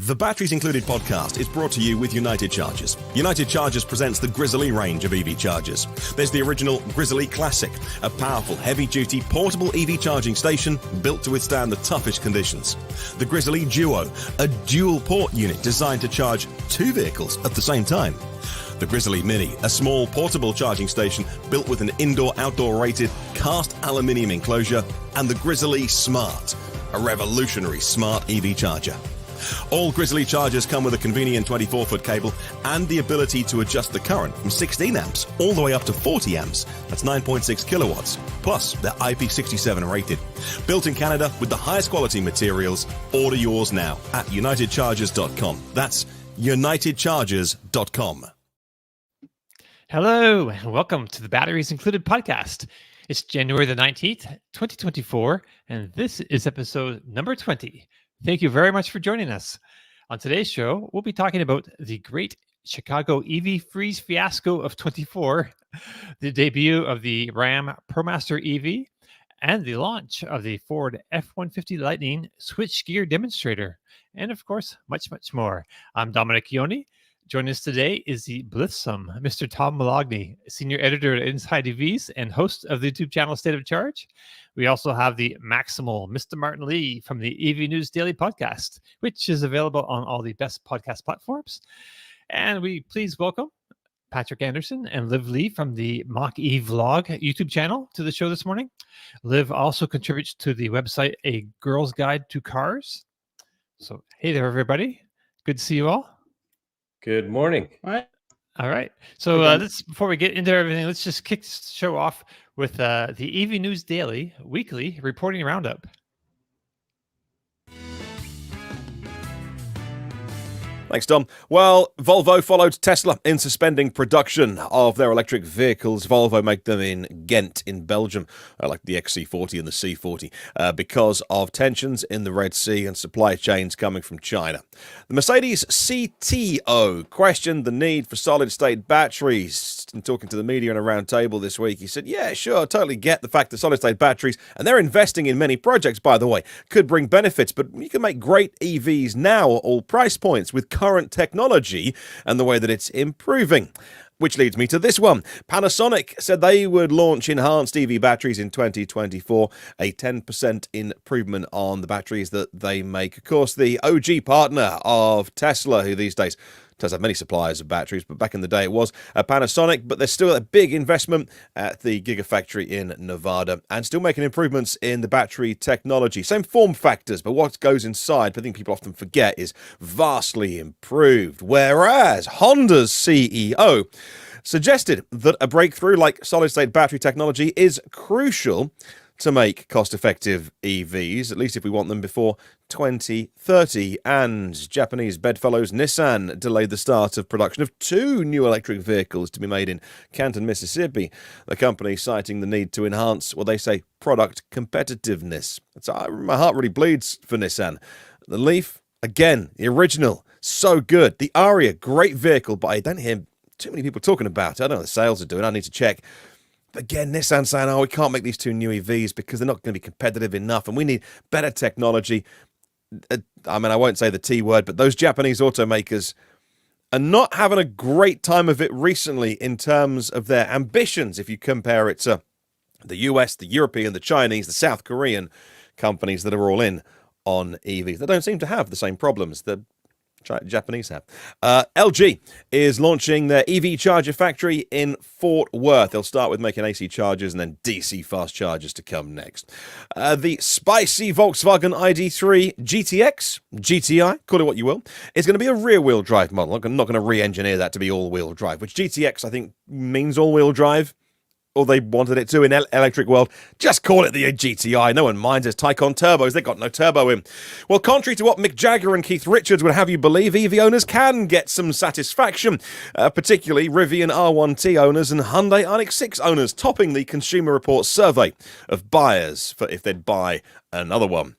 The Batteries Included podcast is brought to you with United Chargers. United Chargers presents the Grizzly range of EV chargers. There's the original Grizzly Classic, a powerful, heavy-duty, portable EV charging station built to withstand the toughest conditions. The Grizzly Duo, a dual-port unit designed to charge two vehicles at the same time. The Grizzly Mini, a small portable charging station built with an indoor-outdoor rated cast aluminium enclosure. And the Grizzly Smart, a revolutionary smart EV charger. All Grizzly chargers come with a convenient 24-foot cable and the ability to adjust the current from 16 amps all the way up to 40 amps. That's 9.6 kilowatts. Plus, they're IP67 rated. Built in Canada with the highest quality materials. Order yours now at unitedchargers.com. That's unitedchargers.com. Hello, and welcome to the Batteries Included podcast. It's January the 19th, 2024, and this is episode number 20. Thank you very much for joining us. On today's show, we'll be talking about the great Chicago EV Freeze Fiasco of 24, the debut of the Ram ProMaster EV, and the launch of the Ford F-150 Lightning Switchgear demonstrator, and of course, much, much more. I'm Dominic Ioni. Joining us today is the blithesome Mr. Tom Malogny, senior editor at Inside EVs and host of the YouTube channel State of Charge. We also have the maximal Mr. Martin Lee from the EV News Daily podcast, which is available on all the best podcast platforms. And we please welcome Patrick Anderson and Liv Lee from the Mach E Vlog YouTube channel to the show this morning. Liv also contributes to the website A Girl's Guide to Cars. So, hey there, everybody. Good to see you all. Good morning. All right. So let's, before we get into everything, let's just kick the show off with the EV News Daily weekly reporting roundup. Thanks, Dom. Well, Volvo followed Tesla in suspending production of their electric vehicles. Volvo make them in Ghent in Belgium, like the XC40 and the C40, because of tensions in the Red Sea and supply chains coming from China. The Mercedes CTO questioned the need for solid-state batteries. In talking to the media in a round table this week, he said, yeah, sure, totally get the fact that solid-state batteries, and they're investing in many projects, by the way, could bring benefits, but you can make great EVs now at all price points with current technology and the way that it's improving. Which leads me to this one. Panasonic said they would launch enhanced EV batteries in 2024, a 10% improvement on the batteries that they make. Of course, the OG partner of Tesla, who these days does have many suppliers of batteries, but back in the day it was Panasonic, but there's still a big investment at the Gigafactory in Nevada and still making improvements in the battery technology. Same form factors, but what goes inside, I think people often forget, is vastly improved. Whereas Honda's CEO suggested that a breakthrough like solid-state battery technology is crucial to make cost-effective EVs, at least if we want them before 2030. And Japanese bedfellows Nissan delayed the start of production of 2 new electric vehicles to be made in Canton, Mississippi. The company citing the need to enhance what they say product competitiveness. My heart really bleeds for Nissan. The Leaf, again, the original, so good. The Aria, great vehicle, but I don't hear too many people talking about it. I don't know what the sales are doing. I need to check. Again, Nissan saying, we can't make these 2 new EVs because they're not going to be competitive enough and we need better technology. I won't say the T word, but those Japanese automakers are not having a great time of it recently in terms of their ambitions if you compare it to the US, the European, the Chinese, the South Korean companies that are all in on EVs. They don't seem to have the same problems that Japanese have. LG is launching their EV charger factory in Fort Worth. They'll start with making AC chargers and then DC fast chargers to come next. The spicy Volkswagen ID3 GTX, GTI, call it what you will, is going to be a rear-wheel drive model. I'm not going to re-engineer that to be all-wheel drive, which GTX I think means all-wheel drive. Or they wanted it to in electric world. Just call it the GTI. No one minds. It's Taycan turbos. They've got no turbo in. Well, contrary to what Mick Jagger and Keith Richards would have you believe, EV owners can get some satisfaction, particularly Rivian R1T owners and Hyundai Ioniq 6 owners, topping the Consumer Reports survey of buyers for if they'd buy another one.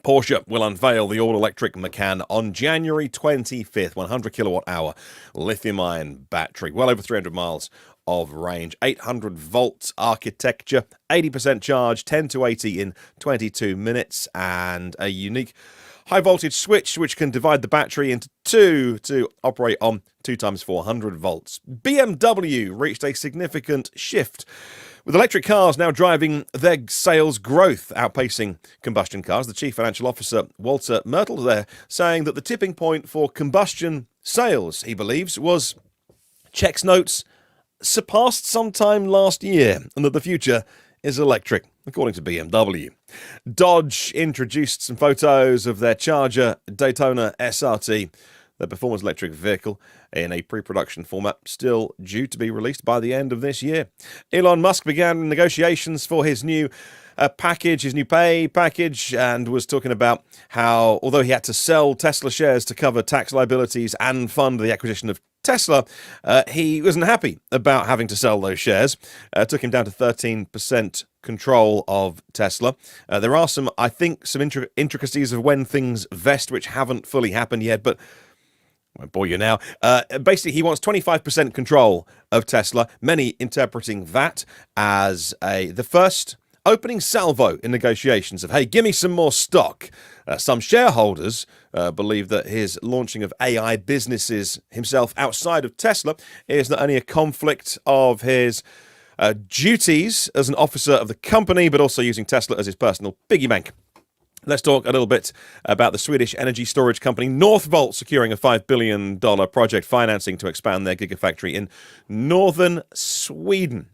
Porsche will unveil the all-electric Macan on January 25th, 100 kilowatt-hour lithium-ion battery, well over 300 miles of range, 800 volts architecture, 80% charge, 10 to 80 in 22 minutes, and a unique high voltage switch which can divide the battery into two to operate on 2 times 400 volts. BMW reached a significant shift, with electric cars now driving their sales growth, outpacing combustion cars. The chief financial officer, Walter Mertl, there saying that the tipping point for combustion sales, he believes, was checks notes surpassed sometime last year, and that the future is electric, according to BMW. Dodge introduced some photos of their Charger Daytona SRT, the performance electric vehicle, in a pre-production format, still due to be released by the end of this year. Elon Musk began negotiations for his new his new pay package, and was talking about how, although he had to sell Tesla shares to cover tax liabilities and fund the acquisition of Tesla, he wasn't happy about having to sell those shares. Took him down to 13% control of Tesla. There are some intricacies of when things vest which haven't fully happened yet, but I won't bore you now. Basically, he wants 25% control of Tesla, many interpreting that as the first opening salvo in negotiations of, hey, give me some more stock. Some shareholders believe that his launching of AI businesses himself outside of Tesla is not only a conflict of his duties as an officer of the company, but also using Tesla as his personal piggy bank. Let's talk a little bit about the Swedish energy storage company Northvolt securing a $5 billion project financing to expand their gigafactory in northern Sweden.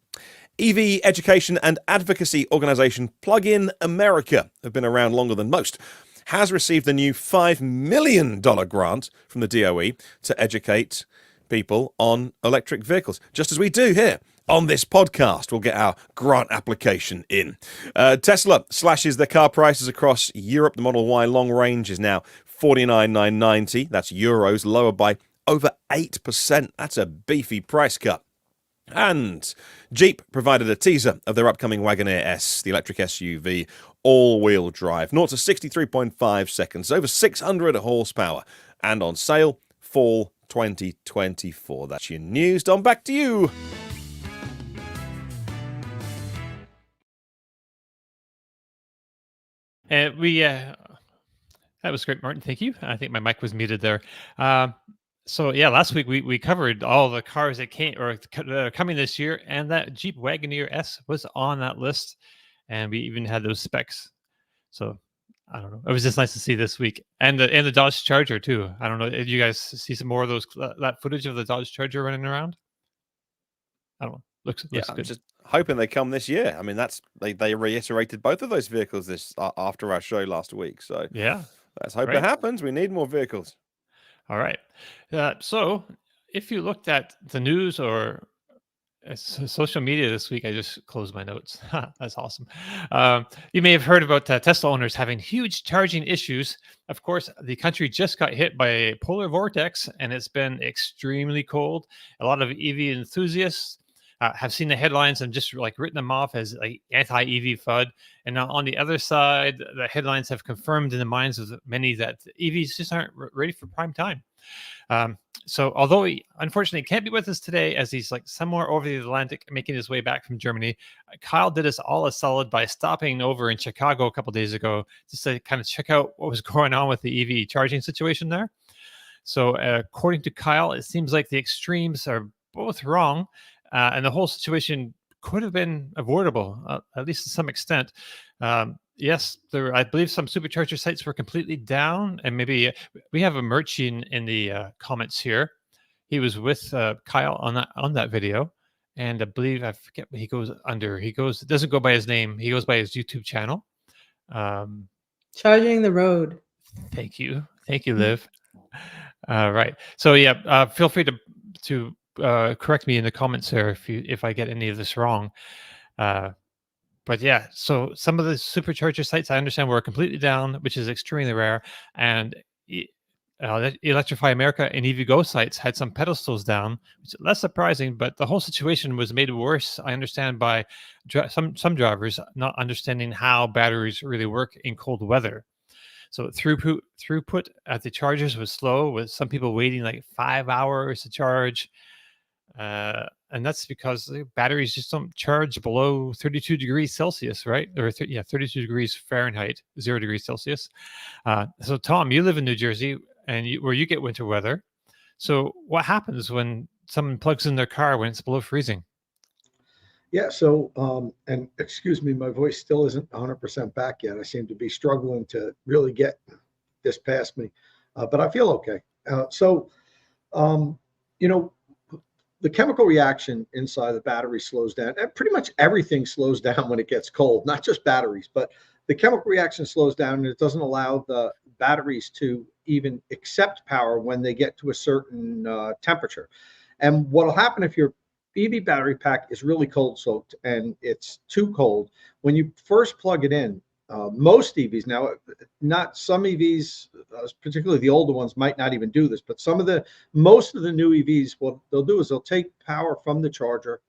EV education and advocacy organization Plug-in America have been around longer than most, has received a new $5 million grant from the DOE to educate people on electric vehicles, just as we do here on this podcast. We'll get our grant application in. Tesla slashes their car prices across Europe. The Model Y long range is now $49,990. That's euros, lower by over 8%. That's a beefy price cut. And Jeep provided a teaser of their upcoming Wagoneer S, the electric SUV, all-wheel drive. 0 to 63.5 seconds, over 600 horsepower, and on sale fall 2024. That's your news. Dom, back to you. That was great, Martin. Thank you. I think my mic was muted there. So yeah, last week we covered all the cars that came or coming this year, and that Jeep Wagoneer S was on that list, and we even had those specs. So I don't know. It was just nice to see this week, and the Dodge Charger too. I don't know. Did you guys see some more of those that footage of the Dodge Charger running around? I don't know. Looks Yeah, good. I'm just hoping they come this year. I mean, they reiterated both of those vehicles after our show last week. So Yeah. let's hope Right. it happens. We need more vehicles. All right. So if you looked at the news or social media this week, I just closed my notes. That's awesome. You may have heard about Tesla owners having huge charging issues. Of course, the country just got hit by a polar vortex, and it's been extremely cold. A lot of EV enthusiasts have seen the headlines and just like written them off as like anti-EV FUD. And now on the other side, the headlines have confirmed in the minds of many that EVs just aren't ready for prime time. So although he unfortunately can't be with us today, as he's like somewhere over the Atlantic making his way back from Germany, Kyle did us all a solid by stopping over in Chicago a couple of days ago just to kind of check out what was going on with the EV charging situation there. So according to Kyle, it seems like the extremes are both wrong, and the whole situation could have been avoidable, at least to some extent. Yes, I believe some supercharger sites were completely down, and maybe we have a Merchant in the comments here. He was with Kyle on that video, and I believe I forget what he goes under. It doesn't go by his name. He goes by his YouTube channel. Charging the road. Thank you, Liv. Right. So yeah, feel free to correct me in the comments there if I get any of this wrong. But yeah, so some of the supercharger sites I understand were completely down, which is extremely rare. And Electrify America and EVgo sites had some pedestals down, which is less surprising. But the whole situation was made worse, I understand, by some drivers not understanding how batteries really work in cold weather. So throughput at the chargers was slow, with some people waiting like 5 hours to charge. And and that's because the batteries just don't charge below 32 degrees Celsius, right? Or 32 degrees Fahrenheit, 0 degrees Celsius. So Tom, you live in New Jersey, and where you get winter weather. So what happens when someone plugs in their car when it's below freezing? Yeah, so, and excuse me, my voice still isn't 100% back yet. I seem to be struggling to really get this past me, but I feel okay. So, um, you know, the chemical reaction inside the battery slows down, and pretty much everything slows down when it gets cold, not just batteries, but the chemical reaction slows down, and it doesn't allow the batteries to even accept power when they get to a certain temperature. And what will happen if your EV battery pack is really cold soaked and it's too cold, when you first plug it in, most EVs now, not some EVs, particularly the older ones, might not even do this, but most of the new EVs, what they'll do is they'll take power from the charger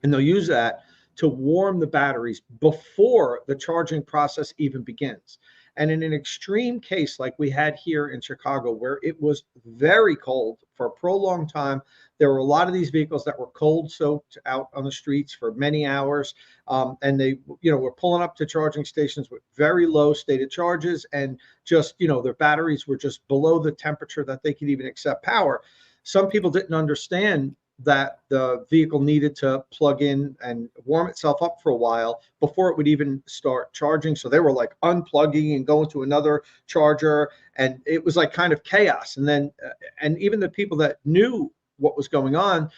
and they'll use that to warm the batteries before the charging process even begins. And in an extreme case like we had here in Chicago, where it was very cold for a prolonged time, there were a lot of these vehicles that were cold soaked out on the streets for many hours. And they, were pulling up to charging stations with very low stated charges, and just, their batteries were just below the temperature that they could even accept power. Some people didn't understand that the vehicle needed to plug in and warm itself up for a while before it would even start charging. So they were like unplugging and going to another charger, and it was like kind of chaos. And then, and even the people that knew what was going on,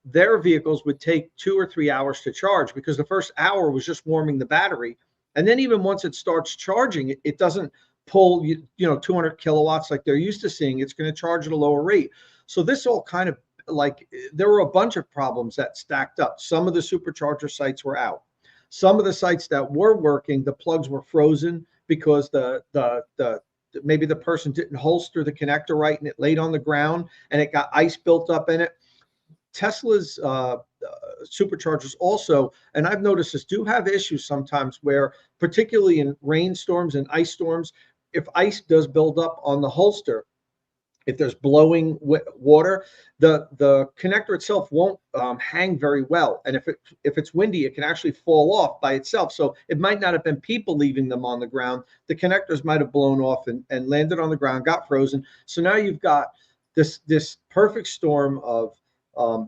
their vehicles would take 2 or 3 hours to charge, because the first hour was just warming the battery. And then even once it starts charging, it doesn't pull, 200 kilowatts like they're used to seeing. It's going to charge at a lower rate. So this all kind of, like, there were a bunch of problems that stacked up. Some of the supercharger sites were out. Some of the sites that were working, the plugs were frozen because maybe the person didn't holster the connector right and it laid on the ground and it got ice built up in it. Tesla's superchargers also, and I've noticed this, do have issues sometimes where, particularly in rainstorms and ice storms, if ice does build up on the holster, if there's blowing water, the connector itself won't hang very well. And if it's windy, it can actually fall off by itself. So it might not have been people leaving them on the ground. The connectors might have blown off and landed on the ground, got frozen. So now you've got this perfect storm of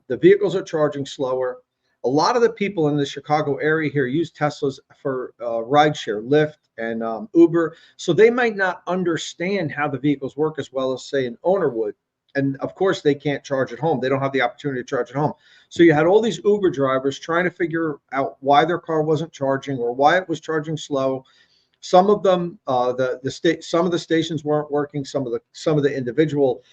the vehicles are charging slower. A lot of the people in the Chicago area here use Teslas for rideshare, Lyft and Uber. So they might not understand how the vehicles work as well as, say, an owner would. And of course, they can't charge at home. They don't have the opportunity to charge at home. So you had all these Uber drivers trying to figure out why their car wasn't charging or why it was charging slow. Some of them, some of the stations weren't working. Some of the individual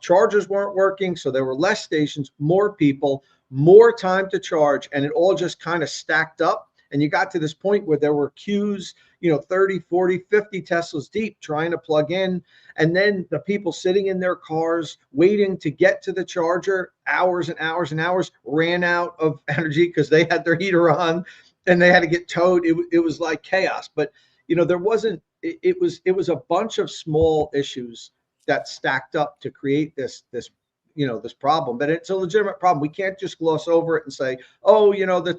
chargers weren't working. So there were less stations, more people, more time to charge, and it all just kind of stacked up. And you got to this point where there were queues, 30, 40, 50 Teslas deep trying to plug in. And then the people sitting in their cars waiting to get to the charger, hours and hours and hours, ran out of energy because they had their heater on and they had to get towed. It was like chaos. But, there wasn't, it was a bunch of small issues that stacked up to create this problem. But it's a legitimate problem. We can't just gloss over it and say, oh,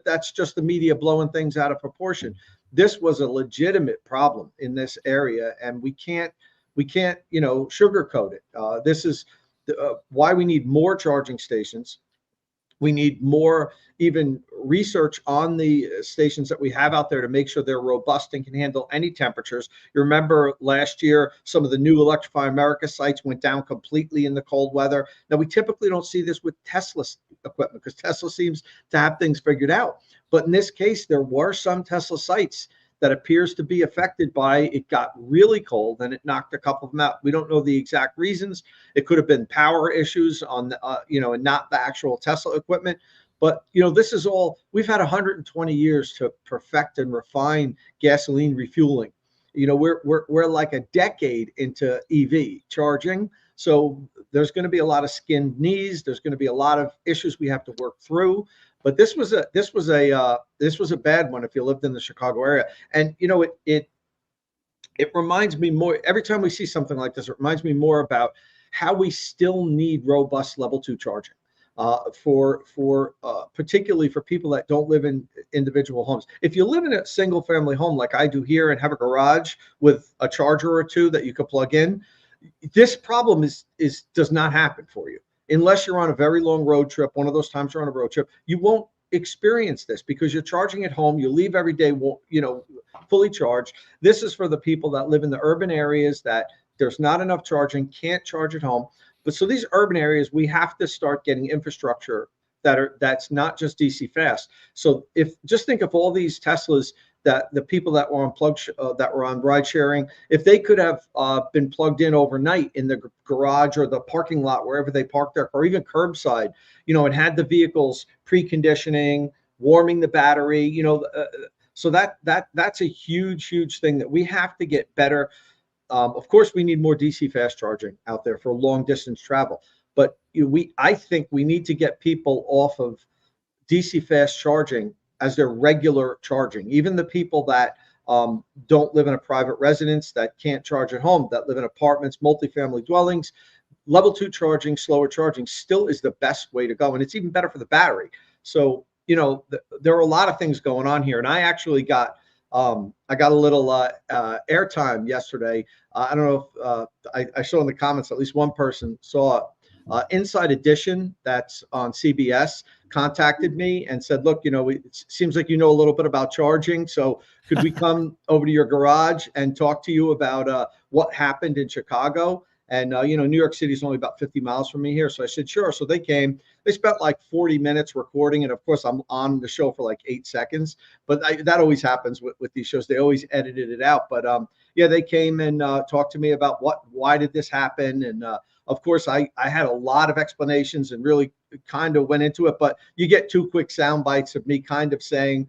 that's just the media blowing things out of proportion. This was a legitimate problem in this area, and we can't sugarcoat it. This is why we need more charging stations. We need more even research on the stations that we have out there to make sure they're robust and can handle any temperatures. You remember last year, some of the new Electrify America sites went down completely in the cold weather. Now, we typically don't see this with Tesla equipment because Tesla seems to have things figured out. But in this case, there were some Tesla sites that appears to be affected by it got really cold and it knocked a couple of them out. We don't know the exact reasons. It could have been power issues on, and not the actual Tesla equipment. But, this is all, we've had 120 years to perfect and refine gasoline refueling. We're like a decade into EV charging. So there's going to be a lot of skinned knees. There's going to be a lot of issues we have to work through. But this was a bad one if you lived in the Chicago area. And it reminds me more, every time we see something like this, it reminds me more about how we still need robust level 2 charging. particularly for people that don't live in individual homes. If you live in a single family home like I do here and have a garage with a charger or two that you could plug in, this problem does not happen for you unless you're on a very long road trip. One of those times you're on a road trip, you won't experience this because you're charging at home. You leave every day, fully charged. This is for the people that live in the urban areas that there's not enough charging, can't charge at home. But so these urban areas, we have to start getting infrastructure that's not just DC fast. So just think of all these Teslas that the people that were on that were on ride sharing, if they could have been plugged in overnight in the garage or the parking lot, wherever they park their car, or even curbside, and had the vehicles preconditioning, warming the battery, so that's a huge thing that we have to get better. Of course, we need more DC fast charging out there for long distance travel, but I think we need to get people off of DC fast charging as their regular charging. Even the people that don't live in a private residence, that can't charge at home, that live in apartments, multifamily dwellings, level 2 charging, slower charging still is the best way to go. And it's even better for the battery. So, there are a lot of things going on here. And I actually got a little airtime yesterday. I don't know if I saw in the comments, at least one person saw it. Inside Edition, that's on CBS, contacted me and said, look, it seems like you know a little bit about charging. So could we come over to your garage and talk to you about what happened in Chicago? And, New York City is only about 50 miles from me here. So I said, sure. So they came. They spent like 40 minutes recording. And, of course, I'm on the show for like 8 seconds. But that always happens with these shows. They always edited it out. But, they came and talked to me about why did this happen? And, of course, I had a lot of explanations and really kind of went into it. But you get 2 quick sound bites of me kind of saying,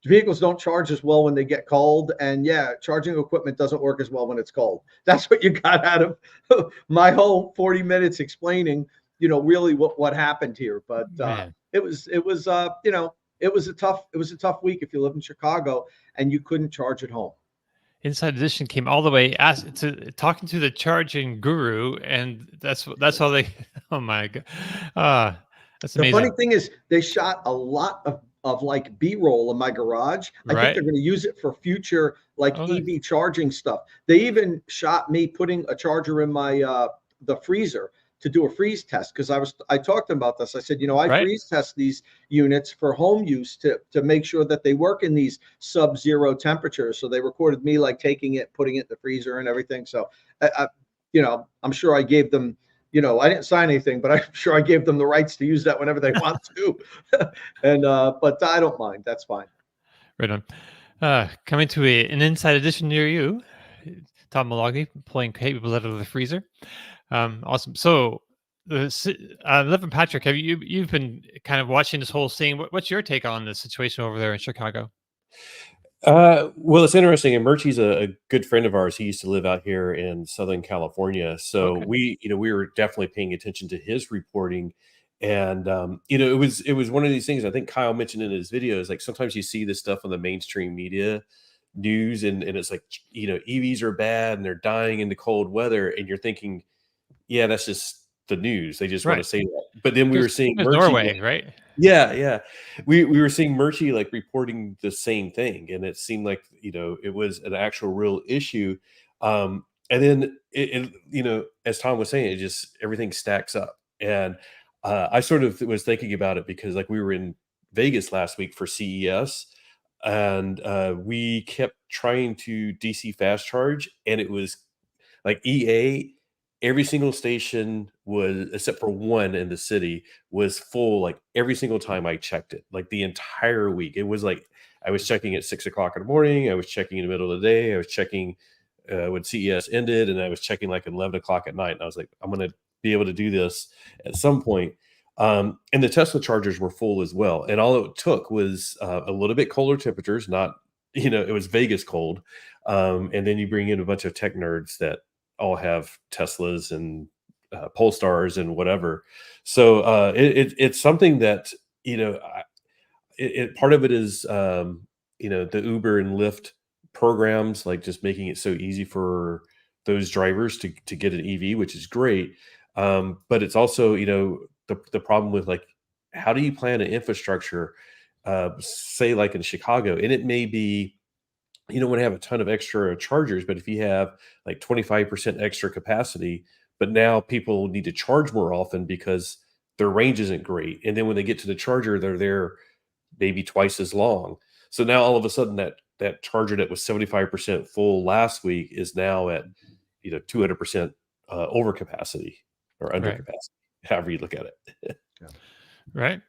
vehicles don't charge as well when they get cold, and charging equipment doesn't work as well when it's cold. That's what you got out of my whole 40 minutes explaining, really what happened here. But it was a tough week if you live in Chicago and you couldn't charge at home. Inside Edition came all the way talking to the charging guru, and that's how they. Oh my god, that's amazing. The funny thing is, they shot a lot of like B-roll in my garage. I think they're going to use it for future EV charging stuff. They even shot me putting a charger in my the freezer to do a freeze test, because I talked to them about this. I said, I freeze test these units for home use to make sure that they work in these sub-zero temperatures. So they recorded me taking it, putting it in the freezer and everything. So I'm sure I gave them. I didn't sign anything, but I'm sure I gave them the rights to use that whenever they want to. And but I don't mind. That's fine. Right on. Coming to an Inside Edition near you, Tom Malogny pulling cables out of the freezer. Awesome. So, Liv Patrick, you've been kind of watching this whole scene. What's your take on the situation over there in Chicago? Well, it's interesting. And Murchie's a good friend of ours. He used to live out here in Southern California. So we were definitely paying attention to his reporting. And, it was one of these things I think Kyle mentioned in his videos, like sometimes you see this stuff on the mainstream media news and it's like, EVs are bad and they're dying in the cold weather. And you're thinking, yeah, that's just the news. They just want to say that. But then we were seeing Norway, right? Yeah. We were seeing Murchie reporting the same thing. And it seemed like, it was an actual real issue. And then it as Tom was saying, it just, everything stacks up. And I sort of was thinking about it because we were in Vegas last week for CES and we kept trying to DC fast charge, and it was EA, every single station was, except for one in the city, was full every single time I checked it, the entire week. It was I was checking at 6 o'clock in the morning, I was checking in the middle of the day, I was checking when CES ended, and I was checking at 11 o'clock at night. And I was like, I'm going to be able to do this at some point. And the Tesla chargers were full as well. And all it took was a little bit colder temperatures, not, it was Vegas cold. And then you bring in a bunch of tech nerds that all have Teslas and Polestars and whatever. So it's something that, part of it is, the Uber and Lyft programs, just making it so easy for those drivers to get an EV, which is great. But it's also, the problem with like, how do you plan an infrastructure, say like in Chicago, and it may be, you don't want to have a ton of extra chargers, but if you have like 25% extra capacity, but now people need to charge more often because their range isn't great. And then when they get to the charger, they're there maybe twice as long. So now all of a sudden that charger that was 75% full last week is now at 200% over capacity or under Right. capacity, however you look at it. Right.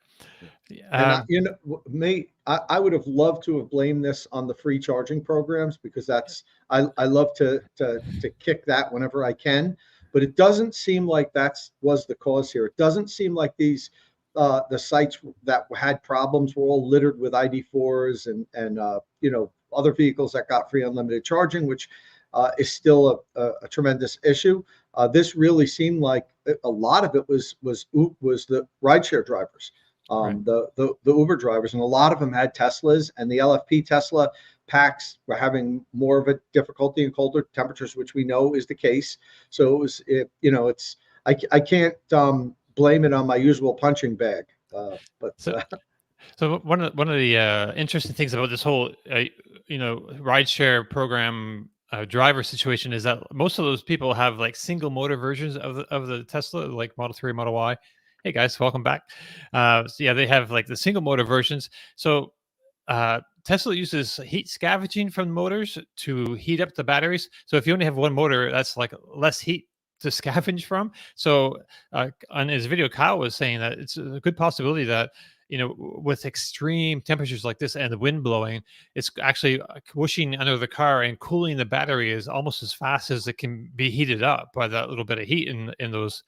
And I would have loved to have blamed this on the free charging programs, because I love to kick that whenever I can, but it doesn't seem like was the cause here. It doesn't seem like these the sites that had problems were all littered with ID4s and other vehicles that got free unlimited charging, which is still a tremendous issue. This really seemed like a lot of it was the rideshare drivers. Right. The Uber drivers, and a lot of them had Teslas, and the LFP Tesla packs were having more of a difficulty in colder temperatures, which we know is the case. So I can't blame it on my usual punching bag. So one of the interesting things about this whole rideshare program driver situation is that most of those people have like single motor versions of the Tesla, like Model 3, Model Y. Hey guys, welcome back. So yeah, they have like the single motor versions. So Tesla uses heat scavenging from the motors to heat up the batteries. So if you only have one motor, that's like less heat to scavenge from. So on his video, Kyle was saying that it's a good possibility that with extreme temperatures like this and the wind blowing, it's actually whooshing under the car and cooling the battery is almost as fast as it can be heated up by that little bit of heat in those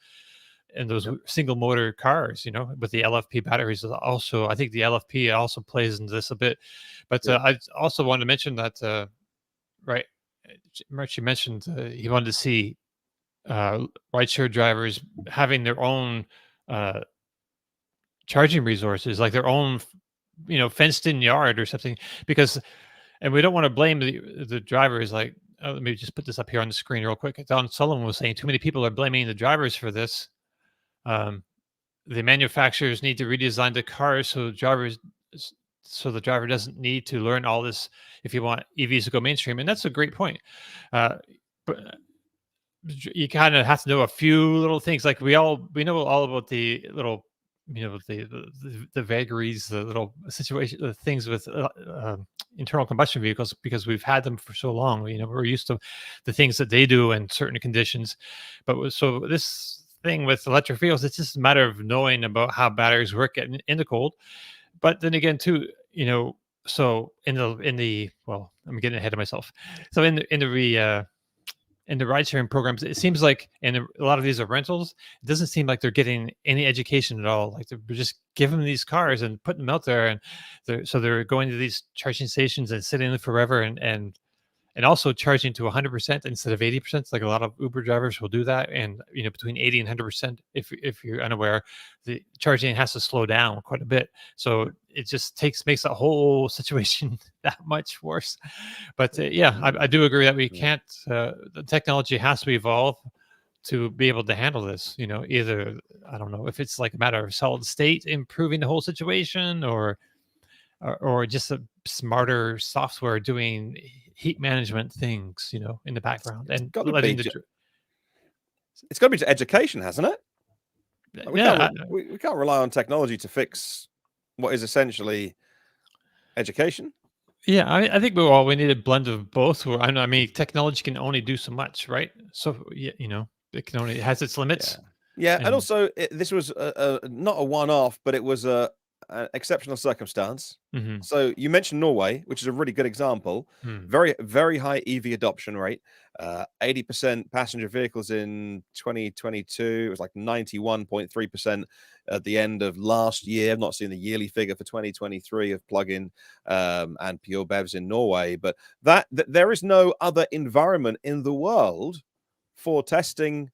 single motor cars, with the LFP batteries. Also, I think the LFP also plays into this a bit. But I also wanted to mention that, right, Murchie mentioned he wanted to see rideshare drivers having their own charging resources, like their own, fenced-in yard or something, and we don't want to blame the drivers. Like, let me just put this up here on the screen real quick. Don Sullivan was saying too many people are blaming the drivers for this. The manufacturers need to redesign the cars so the driver doesn't need to learn all this if you want EVs to go mainstream. And that's a great point. But you kind of have to know a few little things. Like we know all about the little, the vagaries, the little situation, the things with internal combustion vehicles, because we've had them for so long. We're used to the things that they do in certain conditions. But so this thing with electric vehicles, it's just a matter of knowing about how batteries work in the cold. But then again, too, so in the well, I'm getting ahead of myself. So in the ride sharing programs, it seems like, and a lot of these are rentals, it doesn't seem like they're getting any education at all. Like they're just giving them these cars and putting them out there, and they're going to these charging stations and sitting there forever, and also charging to 100% instead of 80%. Like a lot of Uber drivers will do that, and between 80 and 100%. If you're unaware, the charging has to slow down quite a bit, so it just makes that whole situation that much worse. But I do agree that we can't. The technology has to evolve to be able to handle this. Either I don't know if it's like a matter of solid state improving the whole situation, or just a smarter software doing heat management things, in the background, and it's got to be to education, hasn't it? Like we can't rely on technology to fix what is essentially education. Yeah, I think we need a blend of both. I mean, technology can only do so much, right? So it has its limits. Yeah, and also this was not a one-off, but it was an exceptional circumstance. Mm-hmm. So you mentioned Norway, which is a really good example. Very, very high EV adoption rate. 80% passenger vehicles in 2022. It was like 91.3% at the end of last year. I've not seen the yearly figure for 2023 of plug-in and pure BEVs in Norway, but there is no other environment in the world for testing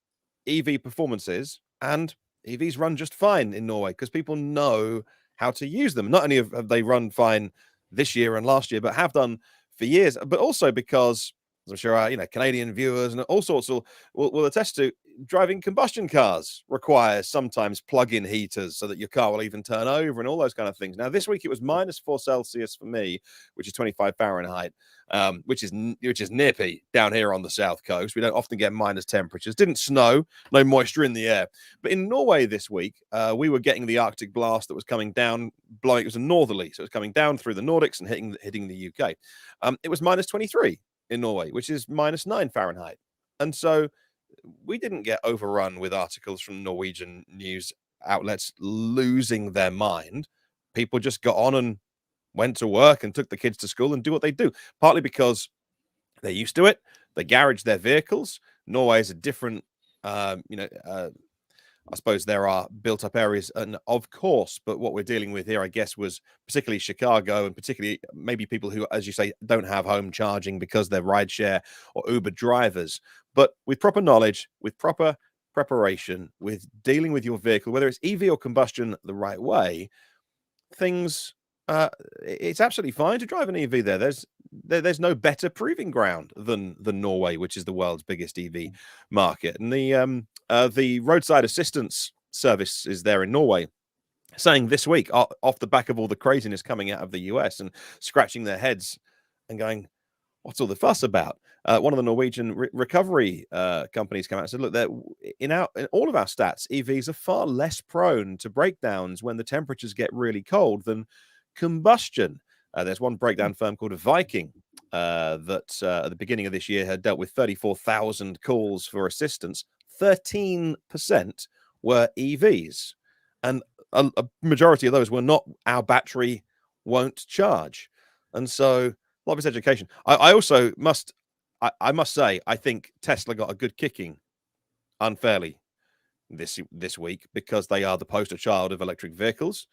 EV performances, and EVs run just fine in Norway because people know how to use them. Not only have they run fine this year and last year, but have done for years, but also because as I'm sure our Canadian viewers and all sorts will attest to, driving combustion cars requires sometimes plug-in heaters so that your car will even turn over and all those kind of things. Now, this week it was -4 Celsius for me, which is 25 Fahrenheit, which is nippy down here on the south coast. We don't often get minus temperatures. Didn't snow, no moisture in the air. But in Norway this week, we were getting the Arctic blast that was coming down, blowing. It was a northerly, so it was coming down through the Nordics and hitting the UK. It was -23 in Norway, which is -9 Fahrenheit. And so we didn't get overrun with articles from Norwegian news outlets losing their mind. People just got on and went to work and took the kids to school and do what they do, partly because they're used to it. They garage their vehicles. Norway is a different, I suppose there are built up areas, and of course, but what we're dealing with here, I guess, was particularly Chicago, and particularly maybe people who, as you say, don't have home charging because they're rideshare or Uber drivers. But with proper knowledge, with proper preparation, with dealing with your vehicle, whether it's EV or combustion, the right way, things. It's absolutely fine to drive an EV there. There's no better proving ground than Norway, which is the world's biggest EV market. And the roadside assistance service is there in Norway, saying this week, off the back of all the craziness coming out of the US, and scratching their heads and going, what's all the fuss about? One of the Norwegian recovery companies came out and said, look, in all of our stats, EVs are far less prone to breakdowns when the temperatures get really cold than combustion. There's one breakdown firm called Viking that at the beginning of this year had dealt with 34,000 calls for assistance. 13% were EVs, and a majority of those were not. Our battery won't charge. And so a lot of it's education. I also must say, I think Tesla got a good kicking unfairly this week, because they are the poster child of electric vehicles.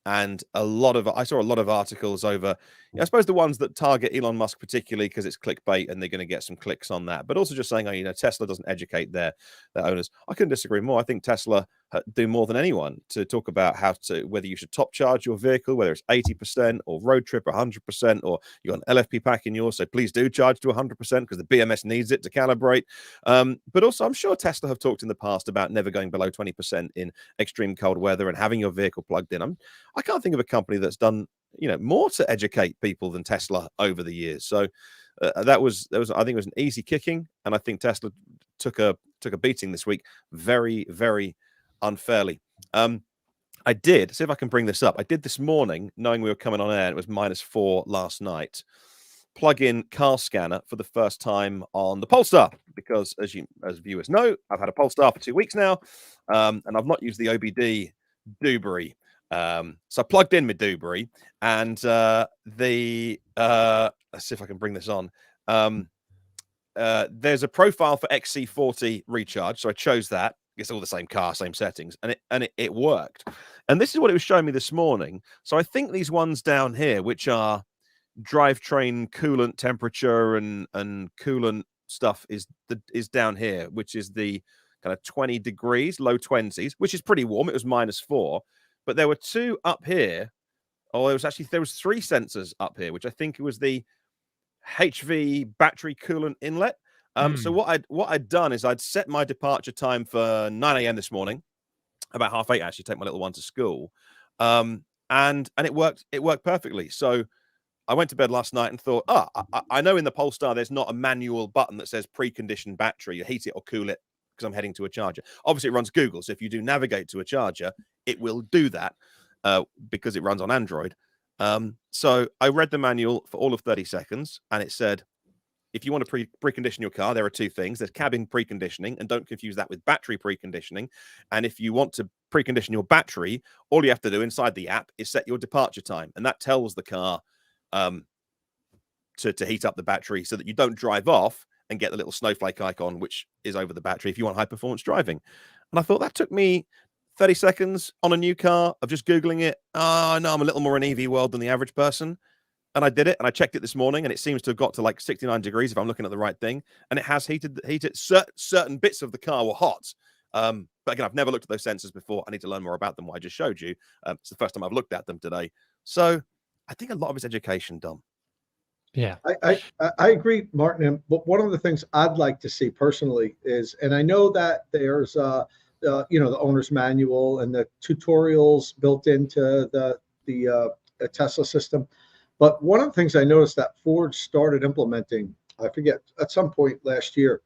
And I saw a lot of articles over, I suppose, the ones that target Elon Musk particularly because it's clickbait and they're going to get some clicks on that, but also just saying, Tesla doesn't educate their owners. I couldn't disagree more. I think Tesla do more than anyone to talk about whether you should top charge your vehicle, whether it's 80% or road trip 100%, or you got an LFP pack in yours, so please do charge to 100% because the BMS needs it to calibrate. But also, I'm sure Tesla have talked in the past about never going below 20% in extreme cold weather and having your vehicle plugged in. I can't think of a company that's done more to educate people than Tesla over the years. So that was I think it was an easy kicking, and I think Tesla took a beating this week very, very unfairly. I did see if I can bring this up. I did this morning, knowing we were coming on air, and it was -4 last night. Plug in car scanner for the first time on the Polestar, because as viewers know, I've had a Polestar for 2 weeks now, and I've not used the OBD Dewberry. So I plugged in my Dewberry, and let's see if I can bring this on. There's a profile for XC40 recharge, so I chose that. It's all the same car, same settings, and it worked. And this is what it was showing me this morning. So I think these ones down here, which are drivetrain coolant temperature and coolant stuff, is down here, which is the kind of 20 degrees, low 20s, which is pretty warm. It was -4. But there were two up here. Oh, there was 3 sensors up here, which I think it was the HV battery coolant inlet. So what I'd done is I'd set my departure time for 9 a.m. this morning, about 8:30 actually, take my little one to school, and it worked. It worked perfectly. So I went to bed last night and thought, I know in the Polestar there's not a manual button that says preconditioned battery, you heat it or cool it, because I'm heading to a charger. Obviously, it runs Google, so if you do navigate to a charger, it will do that because it runs on Android. So I read the manual for all of 30 seconds, and it said, if you want to precondition your car, there are 2 things. There's cabin preconditioning, and don't confuse that with battery preconditioning. And if you want to precondition your battery, all you have to do inside the app is set your departure time, and that tells the car to heat up the battery so that you don't drive off and get the little snowflake icon, which is over the battery if you want high performance driving. And I thought that took me 30 seconds on a new car of just Googling it. I know I'm a little more in EV world than the average person. And I did it, and I checked it this morning, and it seems to have got to like 69 degrees if I'm looking at the right thing. And it has heated. Certain bits of the car were hot. But again, I've never looked at those sensors before. I need to learn more about them. What I just showed you. It's the first time I've looked at them today. So I think a lot of it's education, Dom. Yeah. I agree, Martin. But one of the things I'd like to see personally is, and I know that there's the owner's manual and the tutorials built into the Tesla system. But one of the things I noticed that Ford started implementing, I forget, at some point last year,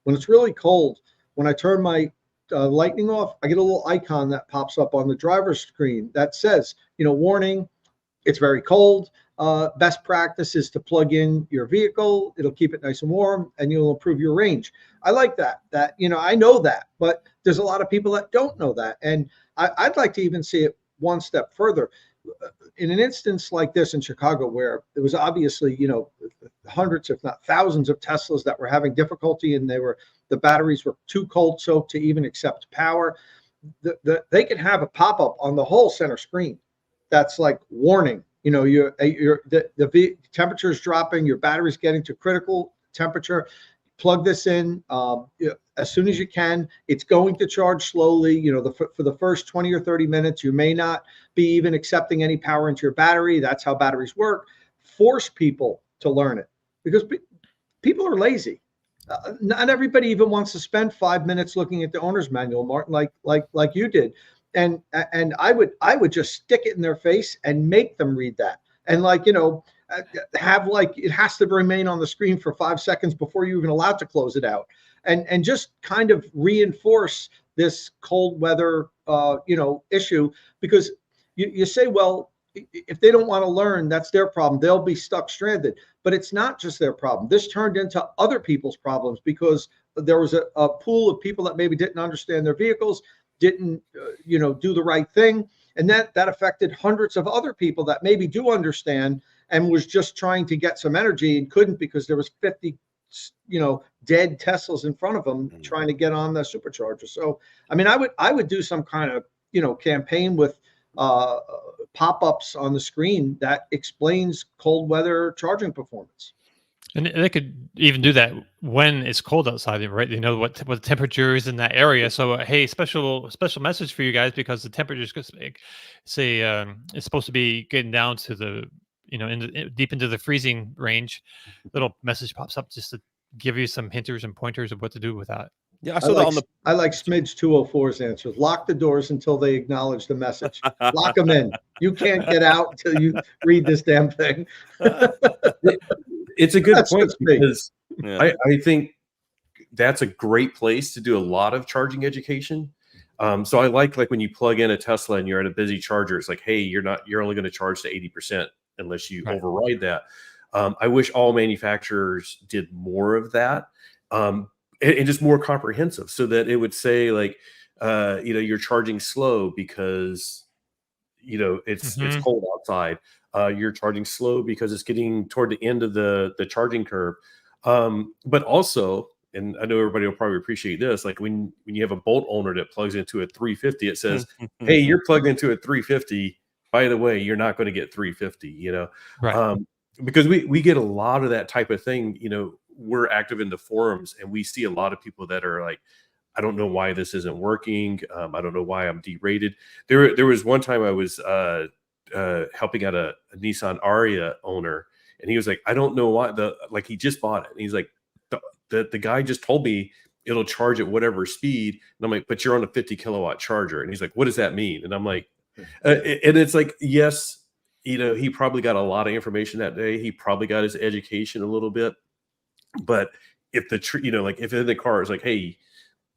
when it's really cold, when I turn my lightning off, I get a little icon that pops up on the driver's screen that says, warning, it's very cold. Best practice is to plug in your vehicle. It'll keep it nice and warm, and you'll improve your range. I like that. I know that, but there's a lot of people that don't know that, and I'd like to even see it one step further. In an instance like this in Chicago, where there was obviously, hundreds, if not thousands, of Teslas that were having difficulty, and the batteries were too cold so to even accept power. They could have a pop-up on the whole center screen that's like warning. The temperature is dropping, your battery's getting to critical temperature. Plug this in as soon as you can. It's going to charge slowly. For the first 20 or 30 minutes, you may not be even accepting any power into your battery. That's how batteries work. Force people to learn it, because people are lazy. Not everybody even wants to spend 5 minutes looking at the owner's manual, Martin, like you did. And I would just stick it in their face and make them read that. And have it has to remain on the screen for 5 seconds before you're even allowed to close it out. And just kind of reinforce this cold weather, issue, because you say, well, if they don't want to learn, that's their problem. They'll be stuck stranded. But it's not just their problem. This turned into other people's problems because there was a pool of people that maybe didn't understand their vehicles, didn't do the right thing, and that affected hundreds of other people that maybe do understand and was just trying to get some energy and couldn't because there was 50 dead Teslas in front of them trying to get on the supercharger. So I would do some kind of campaign with pop-ups on the screen that explains cold weather charging performance. And they could even do that when it's cold outside, right? They know what the temperature is in that area. So, hey, special message for you guys, because the temperature is, say, it's supposed to be getting down to the, deep into the freezing range. Little message pops up just to give you some hinters and pointers of what to do with that. Yeah, I saw that on the. I like Smidge 204's answers. Lock the doors until they acknowledge the message. Lock them in. You can't get out until you read this damn thing. It's a good point, because I think that's a great place to do a lot of charging education. So I like when you plug in a Tesla and you're at a busy charger, it's like, hey, you're only going to charge to 80% unless you override that. I wish all manufacturers did more of that, and just more comprehensive, so that it would say you're charging slow because it's cold outside. You're charging slow because it's getting toward the end of the charging curve. But also, and I know everybody will probably appreciate this, like when you have a Bolt owner that plugs into a 350, it says, hey, you're plugged into a 350. By the way, you're not going to get 350, Right. Because we get a lot of that type of thing. We're active in the forums, and we see a lot of people that are like, I don't know why this isn't working. I don't know why I'm derated. There was one time I was helping out a Nissan Ariya owner, and he was like, I don't know why he just bought it. And he's like, the guy just told me it'll charge at whatever speed. And I'm like, but you're on a 50 kilowatt charger. And he's like, what does that mean? And I'm like, and it's like, yes, he probably got a lot of information that day. He probably got his education a little bit, but if if in the car is like, hey,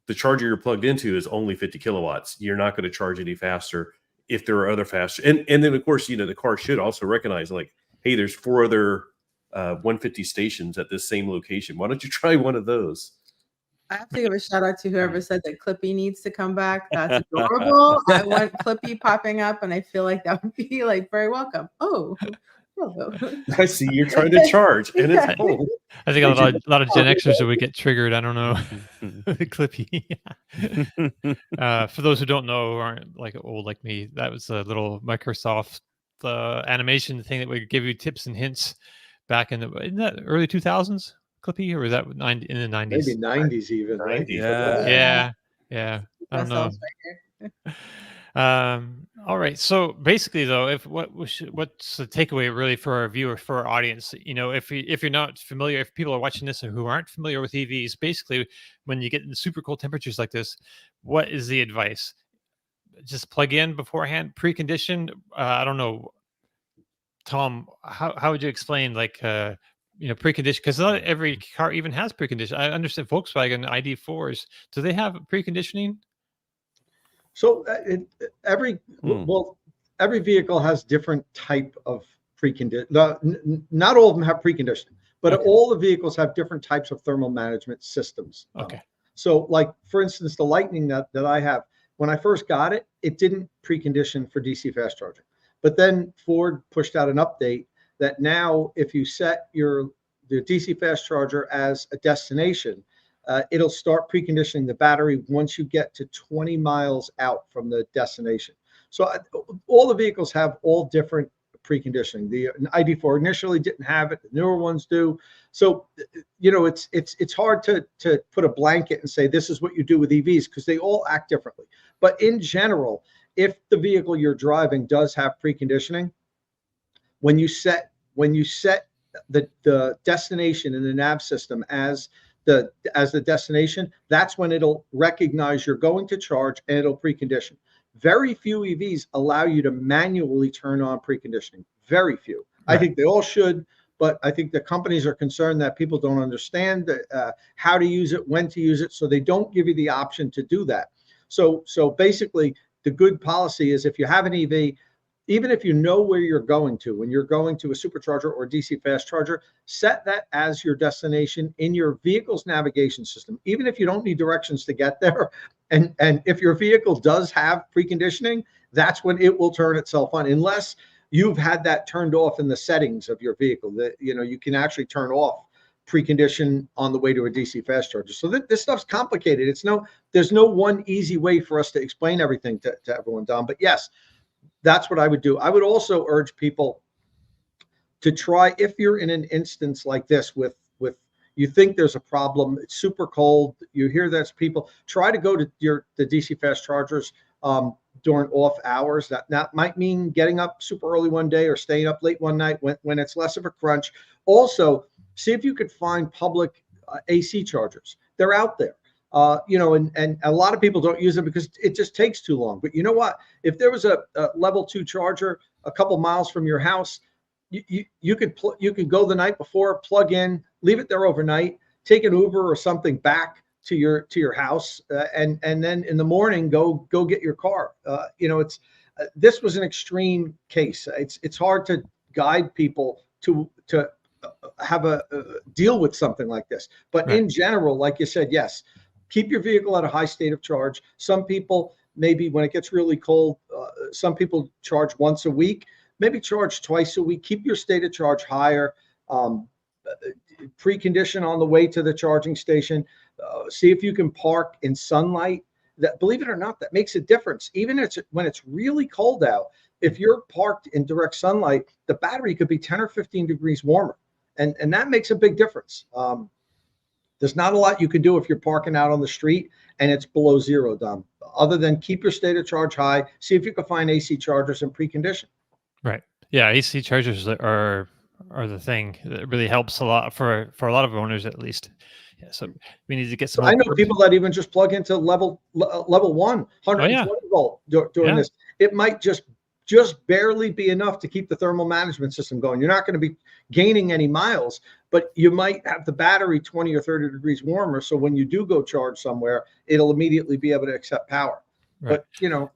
the charger you're plugged into is only 50 kilowatts, you're not going to charge any faster if there are other faster. And then of course, the car should also recognize, like, hey, there's 4 other 150 stations at this same location. Why don't you try one of those? I have to give a shout out to whoever said that Clippy needs to come back. That's adorable. I want Clippy popping up, and I feel like that would be very welcome. Oh, I see you're trying to charge, and it's cold. I think a lot of Gen Xers would get triggered. I don't know. Clippy. For those who don't know, who aren't old like me, that was a little Microsoft animation thing that would give you tips and hints back in the early 2000s. Clippy, or was that in the 90s? Maybe 90s even, right? Yeah. I don't know. All right. So basically, though, what's the takeaway really for our viewer, for our audience? If you're not familiar, if people are watching this who aren't familiar with EVs, basically, when you get in super cold temperatures like this, what is the advice? Just plug in beforehand, preconditioned. I don't know, Tom. How would you explain precondition? Because not every car even has precondition. I understand Volkswagen ID4s. Do they have preconditioning? So every vehicle has different type of precondition. Not all of them have preconditioning, but Okay. all the vehicles have different types of thermal management systems. Okay. So, like for instance, the Lightning that I have, when I first got it, it didn't precondition for DC fast charging. But then Ford pushed out an update that now, if you set the DC fast charger as a destination, it'll start preconditioning the battery once you get to 20 miles out from the destination. So all the vehicles have all different preconditioning. The ID4 initially didn't have it. The newer ones do. So, it's hard to put a blanket and say this is what you do with EVs because they all act differently. But in general, if the vehicle you're driving does have preconditioning, when you set the destination in the nav system as the destination, that's when it'll recognize you're going to charge and it'll precondition. Very few EVs allow you to manually turn on preconditioning. Very few. Right. I think they all should, but I think the companies are concerned that people don't understand how to use it, when to use it, so they don't give you the option to do that. So basically, the good policy is if you have an EV, even if you know where you're going to, when you're going to a supercharger or DC fast charger, set that as your destination in your vehicle's navigation system, even if you don't need directions to get there. And if your vehicle does have preconditioning, that's when it will turn itself on, unless you've had that turned off in the settings of your vehicle. That you can actually turn off precondition on the way to a DC fast charger. So this stuff's complicated. There's no one easy way for us to explain everything to everyone, Don. But yes, that's what I would do. I would also urge people to try, if you're in an instance like this with you think there's a problem, it's super cold, you hear that's people, try to go to the DC fast chargers during off hours. That might mean getting up super early one day or staying up late one night when it's less of a crunch. Also, see if you could find public AC chargers. They're out there. And a lot of people don't use them because it just takes too long. But you know what? If there was a level 2 charger a couple miles from your house, you could go the night before, plug in, leave it there overnight, take an Uber or something back to your house, and then in the morning go get your car. This was an extreme case. It's hard to guide people to have a deal with something like this. But right. In general, like you said, yes. Keep your vehicle at a high state of charge. Some people, maybe when it gets really cold, some people charge once a week, maybe charge twice a week. Keep your state of charge higher. Precondition on the way to the charging station. See if you can park in sunlight. That, believe it or not, that makes a difference. Even when it's really cold out, if you're parked in direct sunlight, the battery could be 10 or 15 degrees warmer. And that makes a big difference. There's not a lot you can do if you're parking out on the street and it's below zero, Dom, other than keep your state of charge high. See if you can find AC chargers and precondition. Right. Yeah, AC chargers are the thing that really helps a lot for a lot of owners, at least. Yeah, so we need to get some. I know people that even just plug into level 1, 120 volt during this. It might just barely be enough to keep the thermal management system going. You're not going to be gaining any miles, but you might have the battery 20 or 30 degrees warmer. So when you do go charge somewhere, it'll immediately be able to accept power. Right. But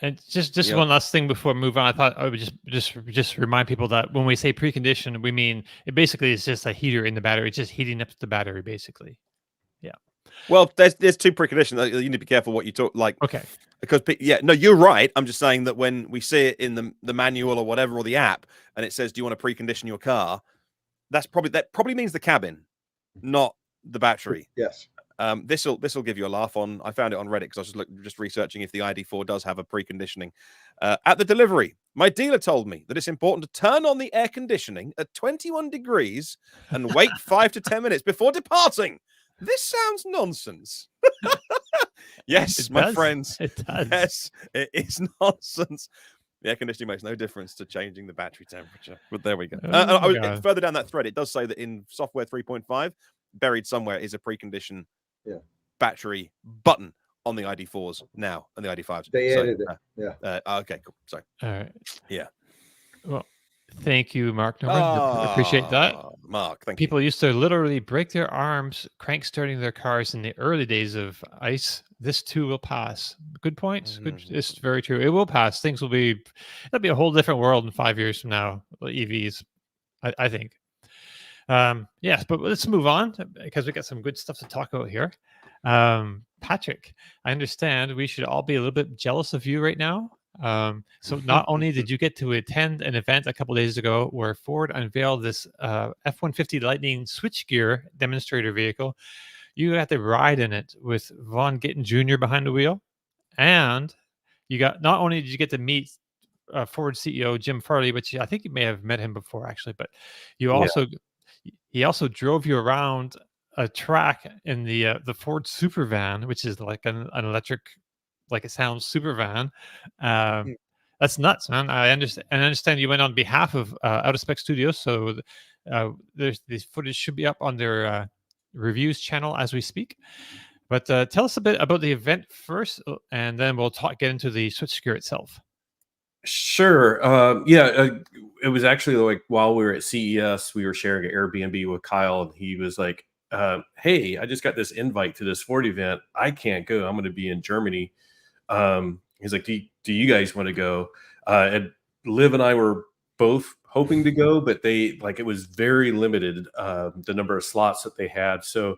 and just one last thing before we move on, I thought I would just remind people that when we say precondition, we mean it basically is just a heater in the battery. It's just heating up the battery, basically. Yeah. Well, there's two preconditions. You need to be careful what you talk like. Okay. Because no, you're right. I'm just saying that when we see it in the manual or whatever, or the app, and it says, "Do you want to precondition your car?" that probably means the cabin, not the battery. Yes. This will give you a laugh on. I found it on Reddit because I was just researching if the ID4 does have a preconditioning. At the delivery, my dealer told me that it's important to turn on the air conditioning at 21 degrees and wait 5 to 10 minutes before departing. This sounds nonsense. Yes, It my does. friends. It does. Yes, it is nonsense. The air conditioning makes no difference to changing the battery temperature. But there we go. Oh my God. Further down that thread, it does say that in software 3.5, buried somewhere is a precondition Yeah. battery button on the ID4s now and the ID5s. They So, added it. Yeah. Okay, cool. Sorry. All right. Yeah. Well, thank you, Mark Norman. Appreciate that. Mark, thank you. People used to literally break their arms crank starting their cars in the early days of ice. This too will pass. Good points. Good. It's very true. It will pass. It'll be a whole different world in 5 years from now. EVs, I think. Yes, but let's move on because we got some good stuff to talk about here. Patrick, I understand we should all be a little bit jealous of you right now. So not only did you get to attend an event a couple days ago where Ford unveiled this F-150 Lightning switchgear demonstrator vehicle, you got to ride in it with Von Gittin Jr. behind the wheel, and not only did you get to meet Ford CEO Jim Farley, which I think you may have met him before actually, but he also drove you around a track in the Ford Super Van, which is like an electric, like it sounds, super van. That's nuts, man. I understand you went on behalf of Out of Spec Studios, so there's this footage should be up on their reviews channel as we speak. But tell us a bit about the event first, and then we'll get into the switchgear itself. Sure. It was actually like while we were at CES, we were sharing an Airbnb with Kyle, and he was like, hey, I just got this invite to this Ford event. I can't go. I'm going to be in Germany. He's like, do you guys want to go? And Liv and I were both hoping to go, but it was very limited, the number of slots that they had. So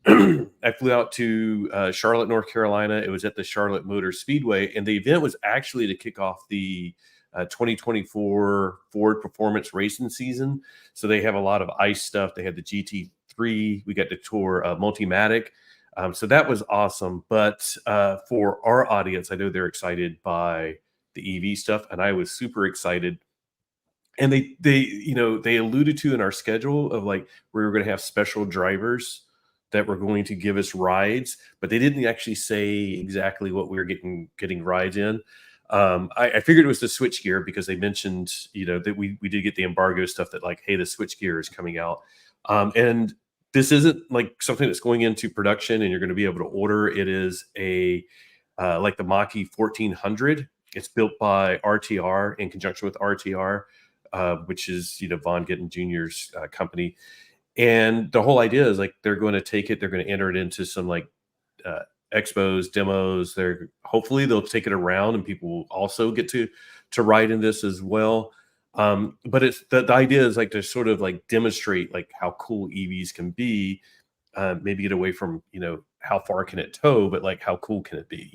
I flew out to Charlotte, North Carolina. It was at the Charlotte Motor Speedway, and the event was actually to kick off the 2024 Ford Performance Racing season. So they have a lot of ICE stuff. They had the GT3. We got to tour Multimatic. So that was awesome. But for our audience, I know they're excited by the EV stuff, and I was super excited. And they alluded to in our schedule of like we were going to have special drivers that were going to give us rides, but they didn't actually say exactly what we were getting rides in. I figured it was the switchgear because they mentioned, that we did get the embargo stuff that like, hey, the switchgear is coming out. And this isn't like something that's going into production and you're going to be able to order. It is like the Mach-E 1400. It's built by RTR in conjunction with RTR, which is, Von Gittin Jr.'s company. And the whole idea is like they're going to take it, they're going to enter it into some like expos, demos. Hopefully they'll take it around and people will also get to ride in this as well. But it's the idea is like to sort of like demonstrate like how cool EVs can be. Maybe get away from how far can it tow, but like how cool can it be?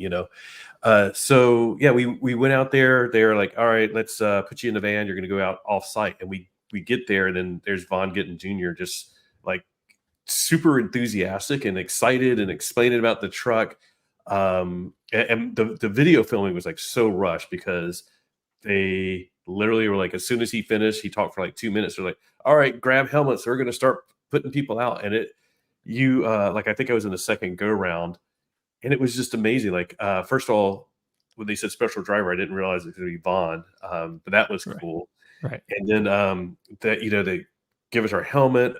So yeah, we went out there. They're like, all right, let's put you in the van. You're going to go out off site, and we get there, and then there's Von Gittin Jr. just like super enthusiastic and excited and explaining about the truck. And the video filming was like so rushed because they literally were like, as soon as he finished, he talked for like 2 minutes. They're like, all right, grab helmets. We're going to start putting people out. And I think I was in the second go round, and it was just amazing. Like, first of all, when they said special driver, I didn't realize it was going to be Von, but that was cool. Right. And then they give us our helmet.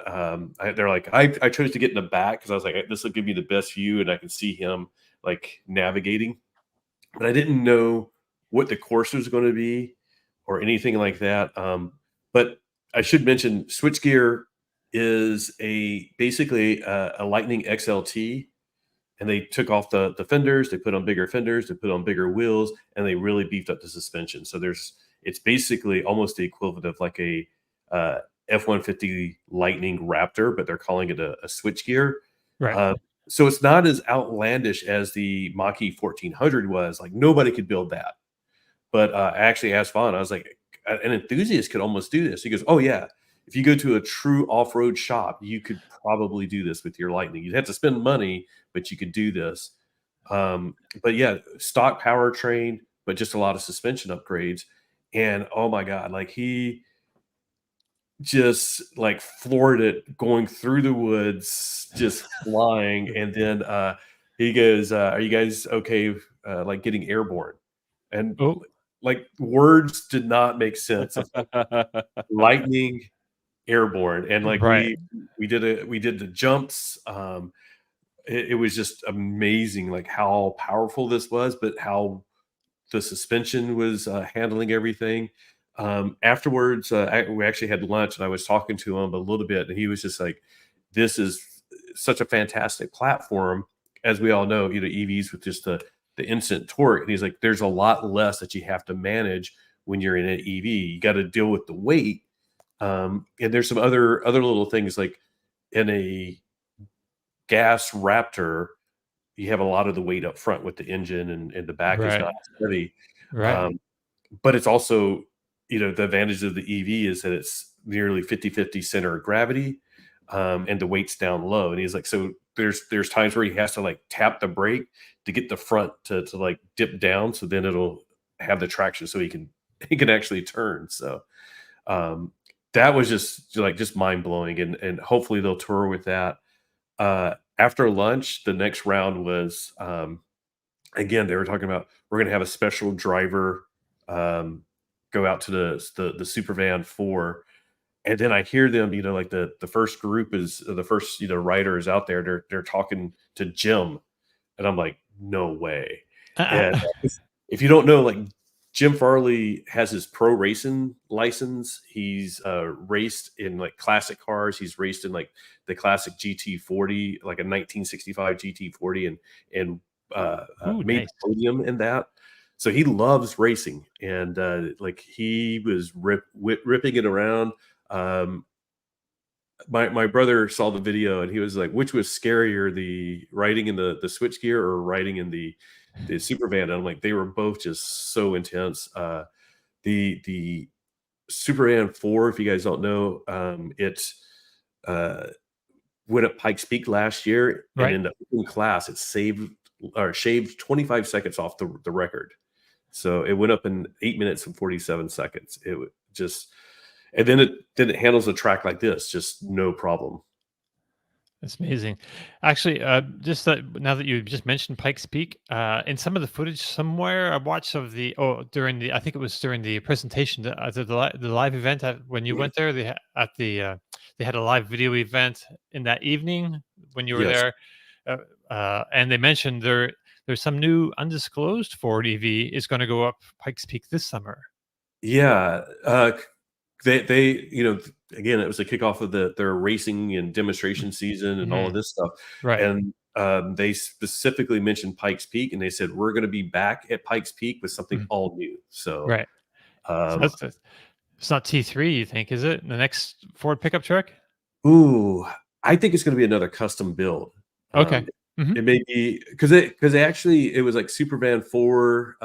They're like, I chose to get in the back because I was like, this will give me the best view and I can see him like navigating. But I didn't know what the course was going to be or anything like that. But I should mention switchgear is basically a Lightning XLT. And they took off the fenders, they put on bigger fenders, they put on bigger wheels, and they really beefed up the suspension. So it's basically almost the equivalent of like a F-150 Lightning Raptor, but they're calling it a switchgear. Right. So it's not as outlandish as the Mach-E 1400 was. Like nobody could build that. But I actually asked Vaughn, I was like, an enthusiast could almost do this. He goes, oh yeah. If you go to a true off-road shop, you could probably do this with your Lightning. You'd have to spend money, but you could do this. But yeah, stock powertrain, but just a lot of suspension upgrades. And oh my God, like just like floored it going through the woods, just flying. And then he goes, "Are you guys okay? Like getting airborne?" And Oh, like words did not make sense. Of lightning airborne, and like right. we did the jumps. It was just amazing, like how powerful this was, but how the suspension was handling everything. Afterwards, we actually had lunch, and I was talking to him a little bit, and he was just like, "This is such a fantastic platform." As we all know, EVs with just the instant torque, and he's like, "There's a lot less that you have to manage when you're in an EV. You got to deal with the weight, and there's some other little things like in a gas Raptor." You have a lot of the weight up front with the engine, and the back is Right. not as heavy. Right. Um, but it's also, the advantage of the EV is that it's nearly 50-50 center of gravity, and the weight's down low. And he's like, so there's times where he has to like tap the brake to get the front to like dip down, so then it'll have the traction so he can actually turn. So that was just mind blowing, and hopefully they'll tour with that. After lunch, the next round was again, they were talking about we're going to have a special driver go out to the Super Van 4, and then I hear them, like the first group is the first rider is out there. They're talking to Jim, and I'm like, no way. And if you don't know, like Jim Farley has his pro racing license. He's raced in like classic cars. He's raced in like the classic GT40, like a 1965 GT40, and Ooh, made nice. the podium in that. So he loves racing, and like he was ripping it around. Um, my brother saw the video, and he was like, which was scarier, the riding in the switchgear or riding in the super van? And I'm like, they were both just so intense. The Super Van 4, if you guys don't know, it uh, went up Pikes Peak last year, and Right. in the open class, it shaved 25 seconds off the record. So it went up in 8 minutes and 47 seconds. It just, and then it handles a track like this, just no problem. That's amazing. Actually, just that now that you just mentioned Pikes Peak, in some of the footage somewhere I watched of during the, I think it was during the presentation, the live event when you went there, they had a live video event in that evening when you were Yes. there, and they mentioned there's some new undisclosed Ford EV is going to go up Pikes Peak this summer. Yeah. They again, it was a kickoff of their racing and demonstration season and all of this stuff. Right. And they specifically mentioned Pikes Peak, and they said, we're going to be back at Pikes Peak with something all new. So, Right. So it's not T3, you think, is it? The next Ford pickup truck? ooh, I think it's going to be another custom build. Okay. It may be because it was like Super Van 4,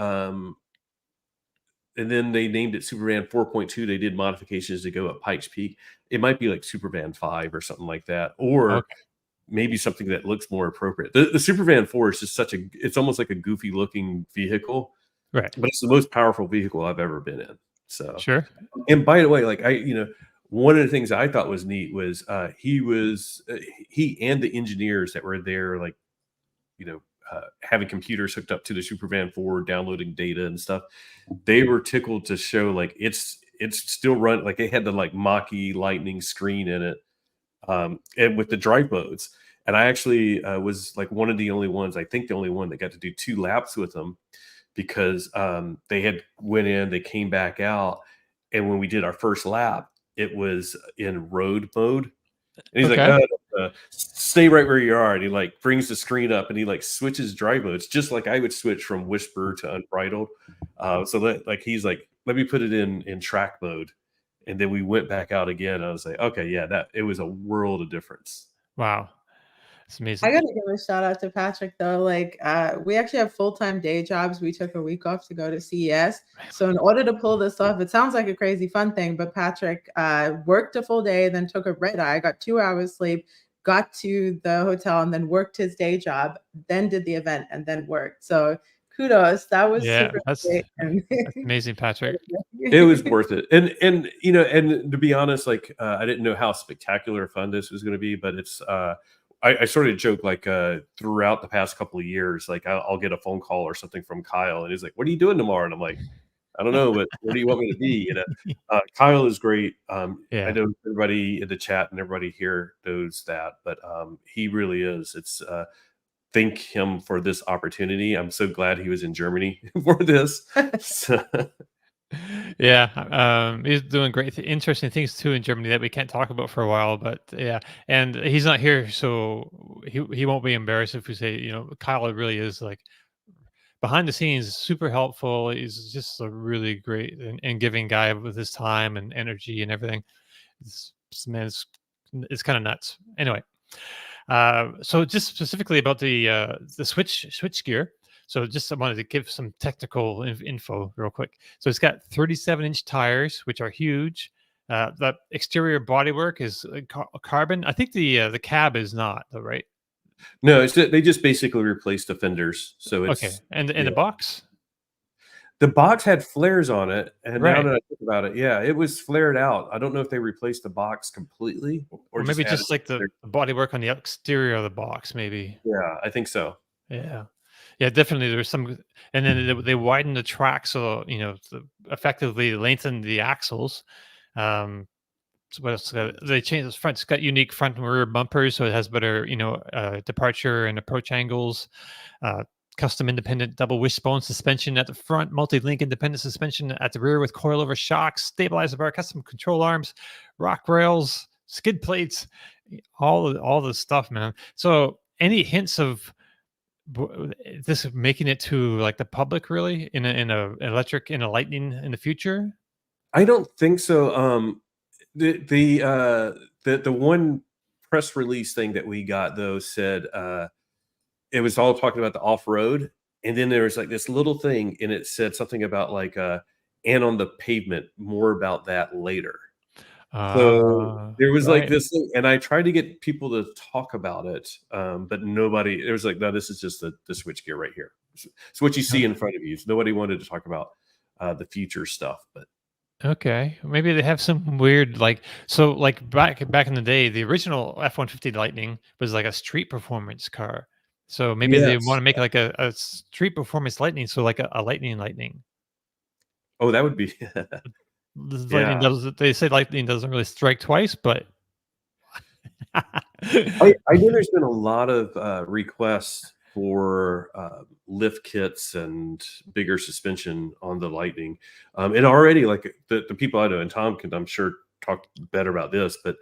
and then they named it Super Van 4.2. They did modifications to go at Pikes Peak. It might be like Super Van 5 or something like that, or Okay. maybe something that looks more appropriate. The Super Van 4 is just it's almost like a goofy looking vehicle, Right. but it's the most powerful vehicle I've ever been in. So, Sure. and by the way, like one of the things I thought was neat was he and the engineers that were there, like, having computers hooked up to the Super Van 4, downloading data and stuff. They were tickled to show like it's still run, like it had the like Mach-E lightning screen in it, and with the drive modes. And I actually was like one of the only ones, I think the only one that got to do 2 laps with them, because they had went in, they came back out, and when we did our first lap, it was in road mode. And he's like, Okay. stay right where you are. And he like brings the screen up, and he like switches drive modes, just like I would switch from Whisper to Unbridled. He's like, let me put it in track mode. And then we went back out again. I was like, okay, yeah, it was a world of difference. Wow. It's I amazing. gotta give a shout out to Patrick though. Like, we actually have full-time day jobs. We took a week off to go to CES. So in order to pull this off, it sounds like a crazy fun thing, but Patrick worked a full day, then took a red eye, got 2 hours sleep, got to the hotel, and then worked his day job, then did the event, and then worked. So kudos. That was Yeah, super that's great. And amazing, Patrick. It was worth it. And you know, and to be honest, like I didn't know how spectacular fun this was going to be, but it's I sort of joke like throughout the past couple of years, like I'll get a phone call or something from Kyle, and he's like, "What are you doing tomorrow?" And I'm like, "I don't know, but where do you want me to be?" You know, Kyle is great. I Yeah. know everybody in the chat and everybody here knows that, but he really is. It's thank him for this opportunity. I'm so glad he was in Germany for this. So, Yeah, he's doing great, interesting things too in Germany that we can't talk about for a while. But yeah, and he's not here, so he won't be embarrassed if we say, you know, Kyle really is like behind the scenes, super helpful. He's just a really great and giving guy with his time and energy and everything. Man, it's kind of nuts. Anyway, so just specifically about the switch gear. So just I wanted to give some technical info real quick. So it's got 37-inch tires, which are huge. The exterior bodywork is carbon. I think the cab is not, though, right? no, they just basically replaced the fenders. So Okay, it's and yeah. the box, The box had flares on it, and now right? that I think about it, yeah, it was flared out. I don't know if they replaced the box completely Or just maybe added just like the flares. bodywork on the exterior of the box, maybe. Yeah, I think so. Yeah. Yeah, definitely. There's some, and then they widen the track, so you know, effectively lengthen the axles. So what else? They changed the front. It's got unique front and rear bumpers, so it has better, you know, departure and approach angles. Uh, Custom independent double wishbone suspension at the front, multi-link independent suspension at the rear with coilover shocks, stabilizer bar, custom control arms, rock rails, skid plates, all the stuff, man. So any hints of this making it to like the public really in a electric in a lightning in the future? I don't think so. The one press release thing that we got though said it was all talking about the off road, and then there was like this little thing, and it said something about like and on the pavement. More about that later. So there was like Right. this thing, and I tried to get people to talk about it, but nobody. It was like, no, this is just the switchgear right here. It's what you see in front of you. So nobody wanted to talk about the future stuff, but Okay, maybe they have some weird like so like back in the day, the original F-150 Lightning was like a street performance car. So maybe they want yes. to make like a street performance Lightning, so like a Lightning. Oh, that would be Lightning yeah. does they say Lightning doesn't really strike twice, but I know there's been a lot of requests for lift kits and bigger suspension on the Lightning, and already like the people I know, and Tom can I'm sure talk better about this, but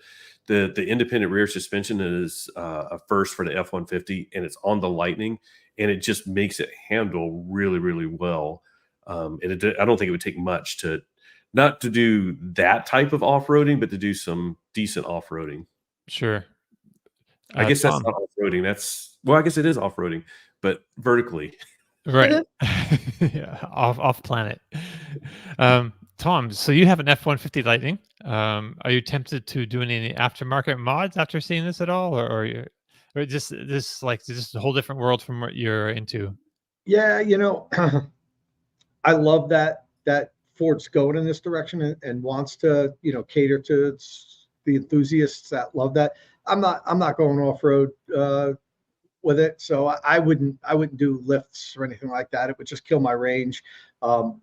the independent rear suspension is a first for the F-150, and it's on the Lightning, and it just makes it handle really really well. And I don't think it would take much to not to do that type of off-roading, but to do some decent off-roading. sure. I guess that's Tom, not off-roading. That's well, I guess it is off-roading, but vertically. right? Yeah, off planet. Tom, so you have an F-150 Lightning. Are you tempted to do any aftermarket mods after seeing this at all, or just this like just a whole different world from what you're into? Yeah, you know, I love that Ford's going in this direction and wants to, you know, cater to the enthusiasts that love that. I'm not going off road with it, so I wouldn't do lifts or anything like that. It would just kill my range. Um,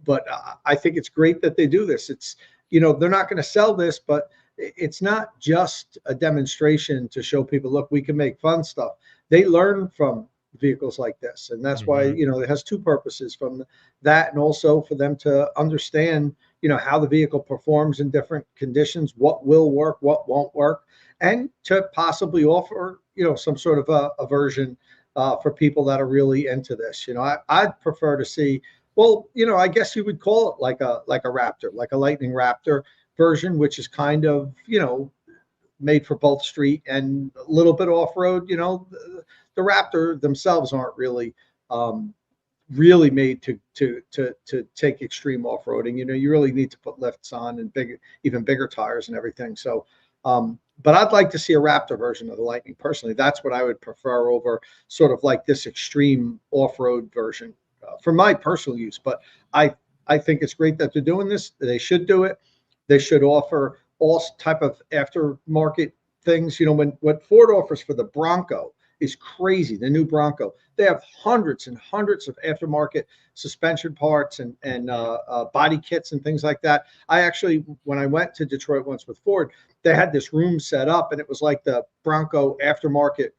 but I think it's great that they do this. It's, you know, they're not going to sell this, but it's not just a demonstration to show people, look, we can make fun stuff. They learn from vehicles like this, and that's why, Mhm. you know, it has two purposes, from that and also for them to understand, you know, how the vehicle performs in different conditions, what will work, what won't work, and to possibly offer, you know, some sort of a version for people that are really into this. You know, I'd prefer to see, well, you know, I guess you would call it like a Raptor, like a Lightning Raptor version, which is kind of, you know, made for both street and a little bit off road. You know, the Raptor themselves aren't really really made to take extreme off roading. You know, you really need to put lifts on and big, even bigger tires and everything. So but I'd like to see a Raptor version of the Lightning personally. That's what I would prefer over sort of like this extreme off-road version for my personal use. But I think it's great that they're doing this. They should do it. They should offer all type of aftermarket things. You know, when what Ford offers for the Bronco is crazy. The new Bronco, they have hundreds and hundreds of aftermarket suspension parts and body kits and things like that. I actually, when I went to Detroit once with Ford, they had this room set up, and it was like the Bronco aftermarket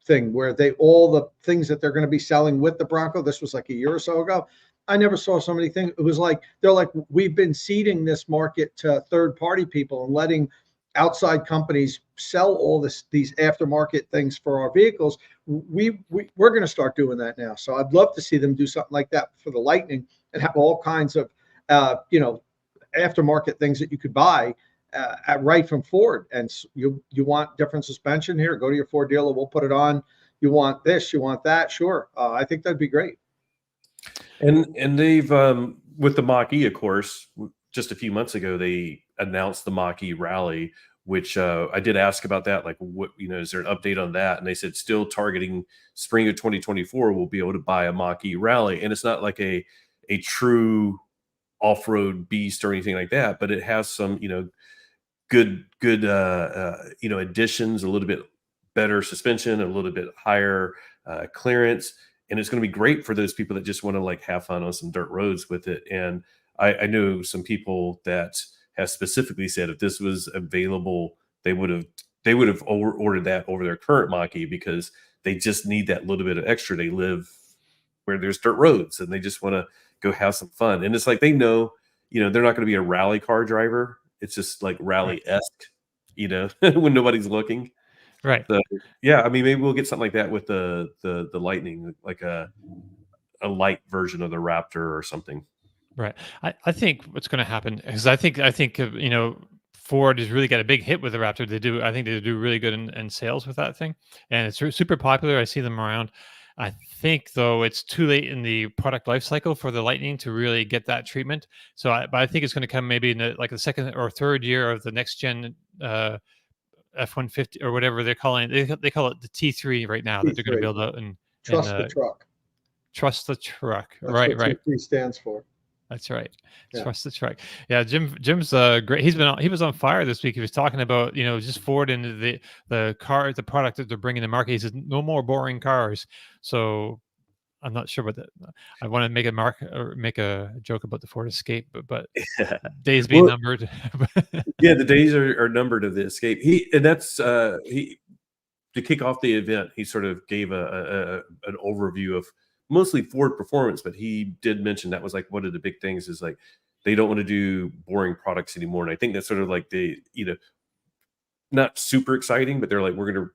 thing where all the things that they're going to be selling with the Bronco. This was like a year or so ago. I never saw so many things. It was like they're like, we've been seeding this market to third-party people and letting outside companies sell all these aftermarket things for our vehicles. We're going to start doing that now. So I'd love to see them do something like that for the Lightning and have all kinds of aftermarket things that you could buy right from Ford. And you want different suspension here, go to your Ford dealer, we'll put it on. You want this, you want that, sure. I think that'd be great. And they've with the Mach-E, of course, just a few months ago, they announced the Mach-E Rally, which I did ask about that. Like, what, is there an update on that? And they said still targeting spring of 2024, we'll be able to buy a Mach-E Rally. And it's not like a true off-road beast or anything like that, but it has some, good additions, a little bit better suspension, a little bit higher clearance. And it's going to be great for those people that just want to like have fun on some dirt roads with it. And I know some people that have specifically said if this was available, they would have ordered that over their current Mach-E because they just need that little bit of extra. They live where there's dirt roads and they just want to go have some fun. And it's like they know, they're not going to be a rally car driver. It's just like rally-esque, when nobody's looking. Right. So, yeah, I mean, maybe we'll get something like that with the Lightning, like a light version of the Raptor or something. Right. I think what's going to happen is I think Ford has really got a big hit with the Raptor. I think they do really good in sales with that thing, and it's super popular. I see them around. I think though it's too late in the product life cycle for the Lightning to really get that treatment. So, but I think it's going to come maybe in the second or third year of the next gen F-150 or whatever they're calling it. They call it the T3 right now that they're going to build out and Trust the truck. Trust the truck. That's right. what T3 stands for. That's right. Yeah. Trust the truck. Yeah, Jim's great. He was on fire this week. He was talking about just Ford and the product that they're bringing to market. He says no more boring cars. So I'm not sure what that. I want to make a joke about the Ford Escape, but days being numbered. Yeah, the days are numbered of the Escape. To kick off the event, he sort of gave an overview of mostly Ford performance, but he did mention that was like one of the big things is like they don't want to do boring products anymore. And I think that's sort of like not super exciting, but they're like, we're going to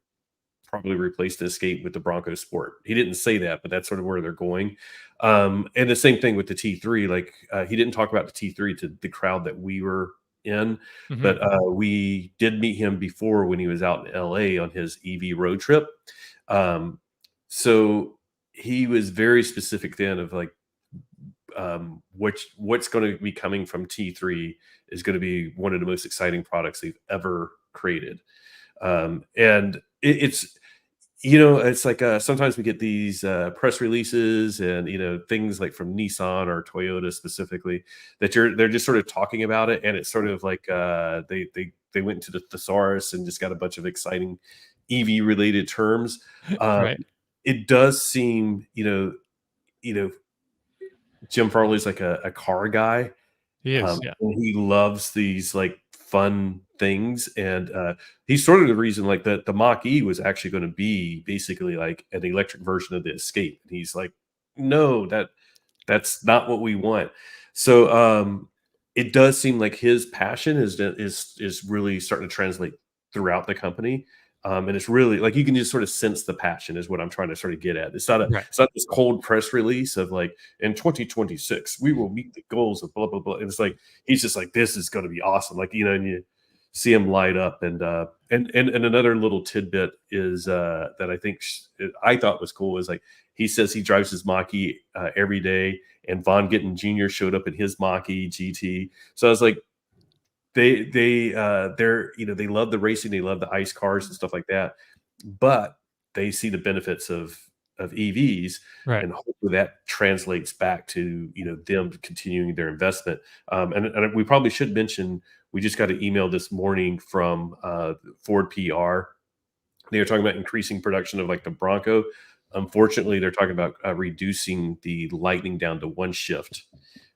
probably replace the Escape with the Bronco Sport. He didn't say that, but that's sort of where they're going. And the same thing with the T3. Like he didn't talk about the T3 to the crowd that we were in, but we did meet him before when he was out in LA on his EV road trip. So he was very specific then of like what's going to be coming from T3 is going to be one of the most exciting products they've ever created. And it's like sometimes we get these press releases and things like from Nissan or Toyota specifically that they're just sort of talking about it, and it's sort of like they went into the thesaurus and just got a bunch of exciting EV related terms. Right. It does seem Jim Farley's like a car guy. He is, yeah. And he loves these like fun things, and he's sort of the reason like the Mach-E was actually going to be basically like an electric version of the Escape. And he's like, no, that's not what we want. So it does seem like his passion is really starting to translate throughout the company. And it's really like you can just sort of sense the passion is what I'm trying to sort of get at. It's not it's not this cold press release of like in 2026 we will meet the goals of blah blah blah. And it's like he's just like, this is going to be awesome. Like and you see him light up. And another little tidbit is that I think I thought was cool is like he says he drives his Mach-E every day, and Von Gittin Jr. showed up in his Mach-E GT. So I was like, they're they love the racing, they love the ice cars and stuff like that, but they see the benefits of EVs, Right. and hopefully that translates back to them continuing their investment. And we probably should mention, we just got an email this morning from Ford PR. They are talking about increasing production of like the Bronco. Unfortunately, they're talking about reducing the Lightning down to one shift,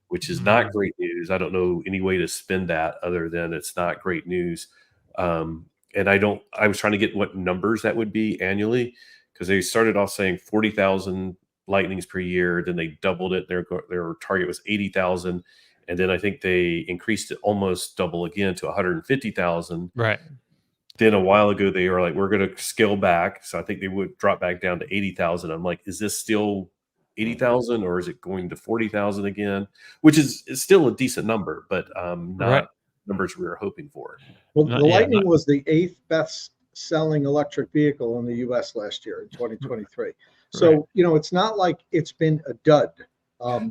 which is not great news. I don't know any way to spin that other than it's not great news. And I was trying to get what numbers that would be annually, because they started off saying 40,000 Lightnings per year. Then they doubled it. Their target was 80,000. And then I think they increased it almost double again to 150,000. Right. Then a while ago, they were like, we're going to scale back. So I think they would drop back down to 80,000. I'm like, is this still 80,000 or is it going to 40,000 again? Which is still a decent number, but not numbers we were hoping for. Well, the Lightning was the 8th best selling electric vehicle in the U.S. last year in 2023. So, it's not like it's been a dud. But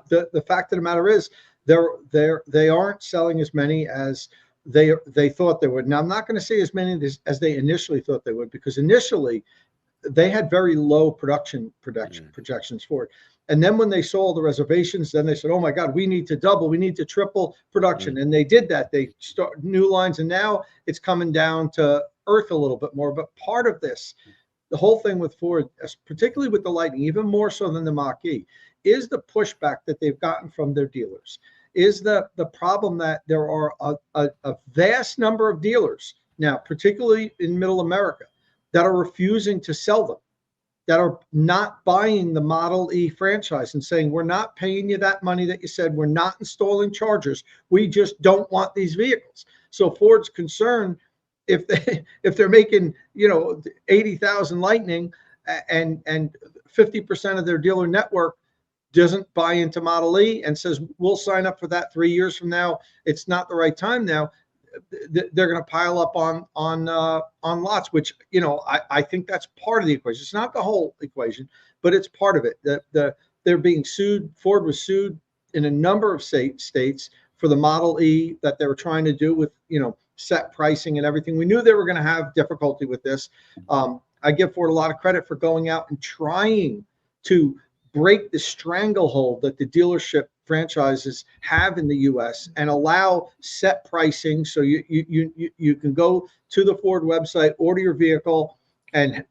the fact of the matter is they aren't selling as many as they thought they would. Now, I'm not going to say as many as they initially thought they would, because initially they had very low production projections for it. And then when they saw the reservations, then they said, oh my God, we need to double, we need to triple production. And they did that. They start new lines, and now it's coming down to earth a little bit more. But part of this, the whole thing with Ford, particularly with the Lightning, even more so than the Mach-E, is the pushback that they've gotten from their dealers. Is the problem that there are a vast number of dealers now, particularly in Middle America, that are refusing to sell them, that are not buying the Model E franchise and saying, we're not paying you that money that you said, we're not installing chargers, we just don't want these vehicles. So Ford's concerned, if they're making 80,000 Lightning and 50% of their dealer network doesn't buy into Model E and says, we'll sign up for that 3 years from now, it's not the right time now, they're going to pile up on lots, which I think that's part of the equation. It's not the whole equation, but it's part of it. They're being sued. Ford was sued in a number of states for the Model E that they were trying to do with set pricing and everything. We knew they were going to have difficulty with this. I give Ford a lot of credit for going out and trying to break the stranglehold that the dealership franchises have in the U.S. and allow set pricing, so you can go to the Ford website, order your vehicle, and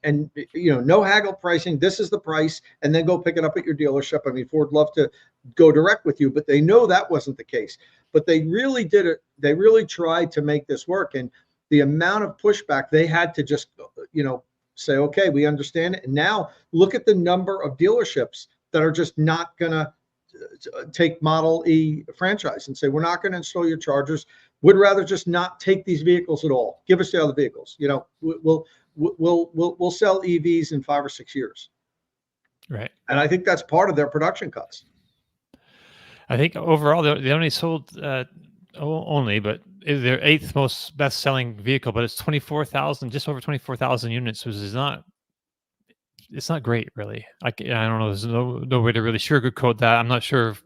no haggle pricing. This is the price, and then go pick it up at your dealership. I mean, Ford loved to go direct with you, but they know that wasn't the case. But they really did it. They really tried to make this work, and the amount of pushback they had to just say, okay, we understand it. And now look at the number of dealerships that are just not going to take Model E franchise and say, we're not going to install your chargers. Would rather just not take these vehicles at all. Give us the other vehicles. We'll sell EVs in 5 or 6 years. Right. And I think that's part of their production cuts. I think overall they only sold only, but their 8th most best selling vehicle, but it's 24,000, just over 24,000 units, which is not. It's not great, really. I don't know. There's no way to really sugarcoat that. I'm not sure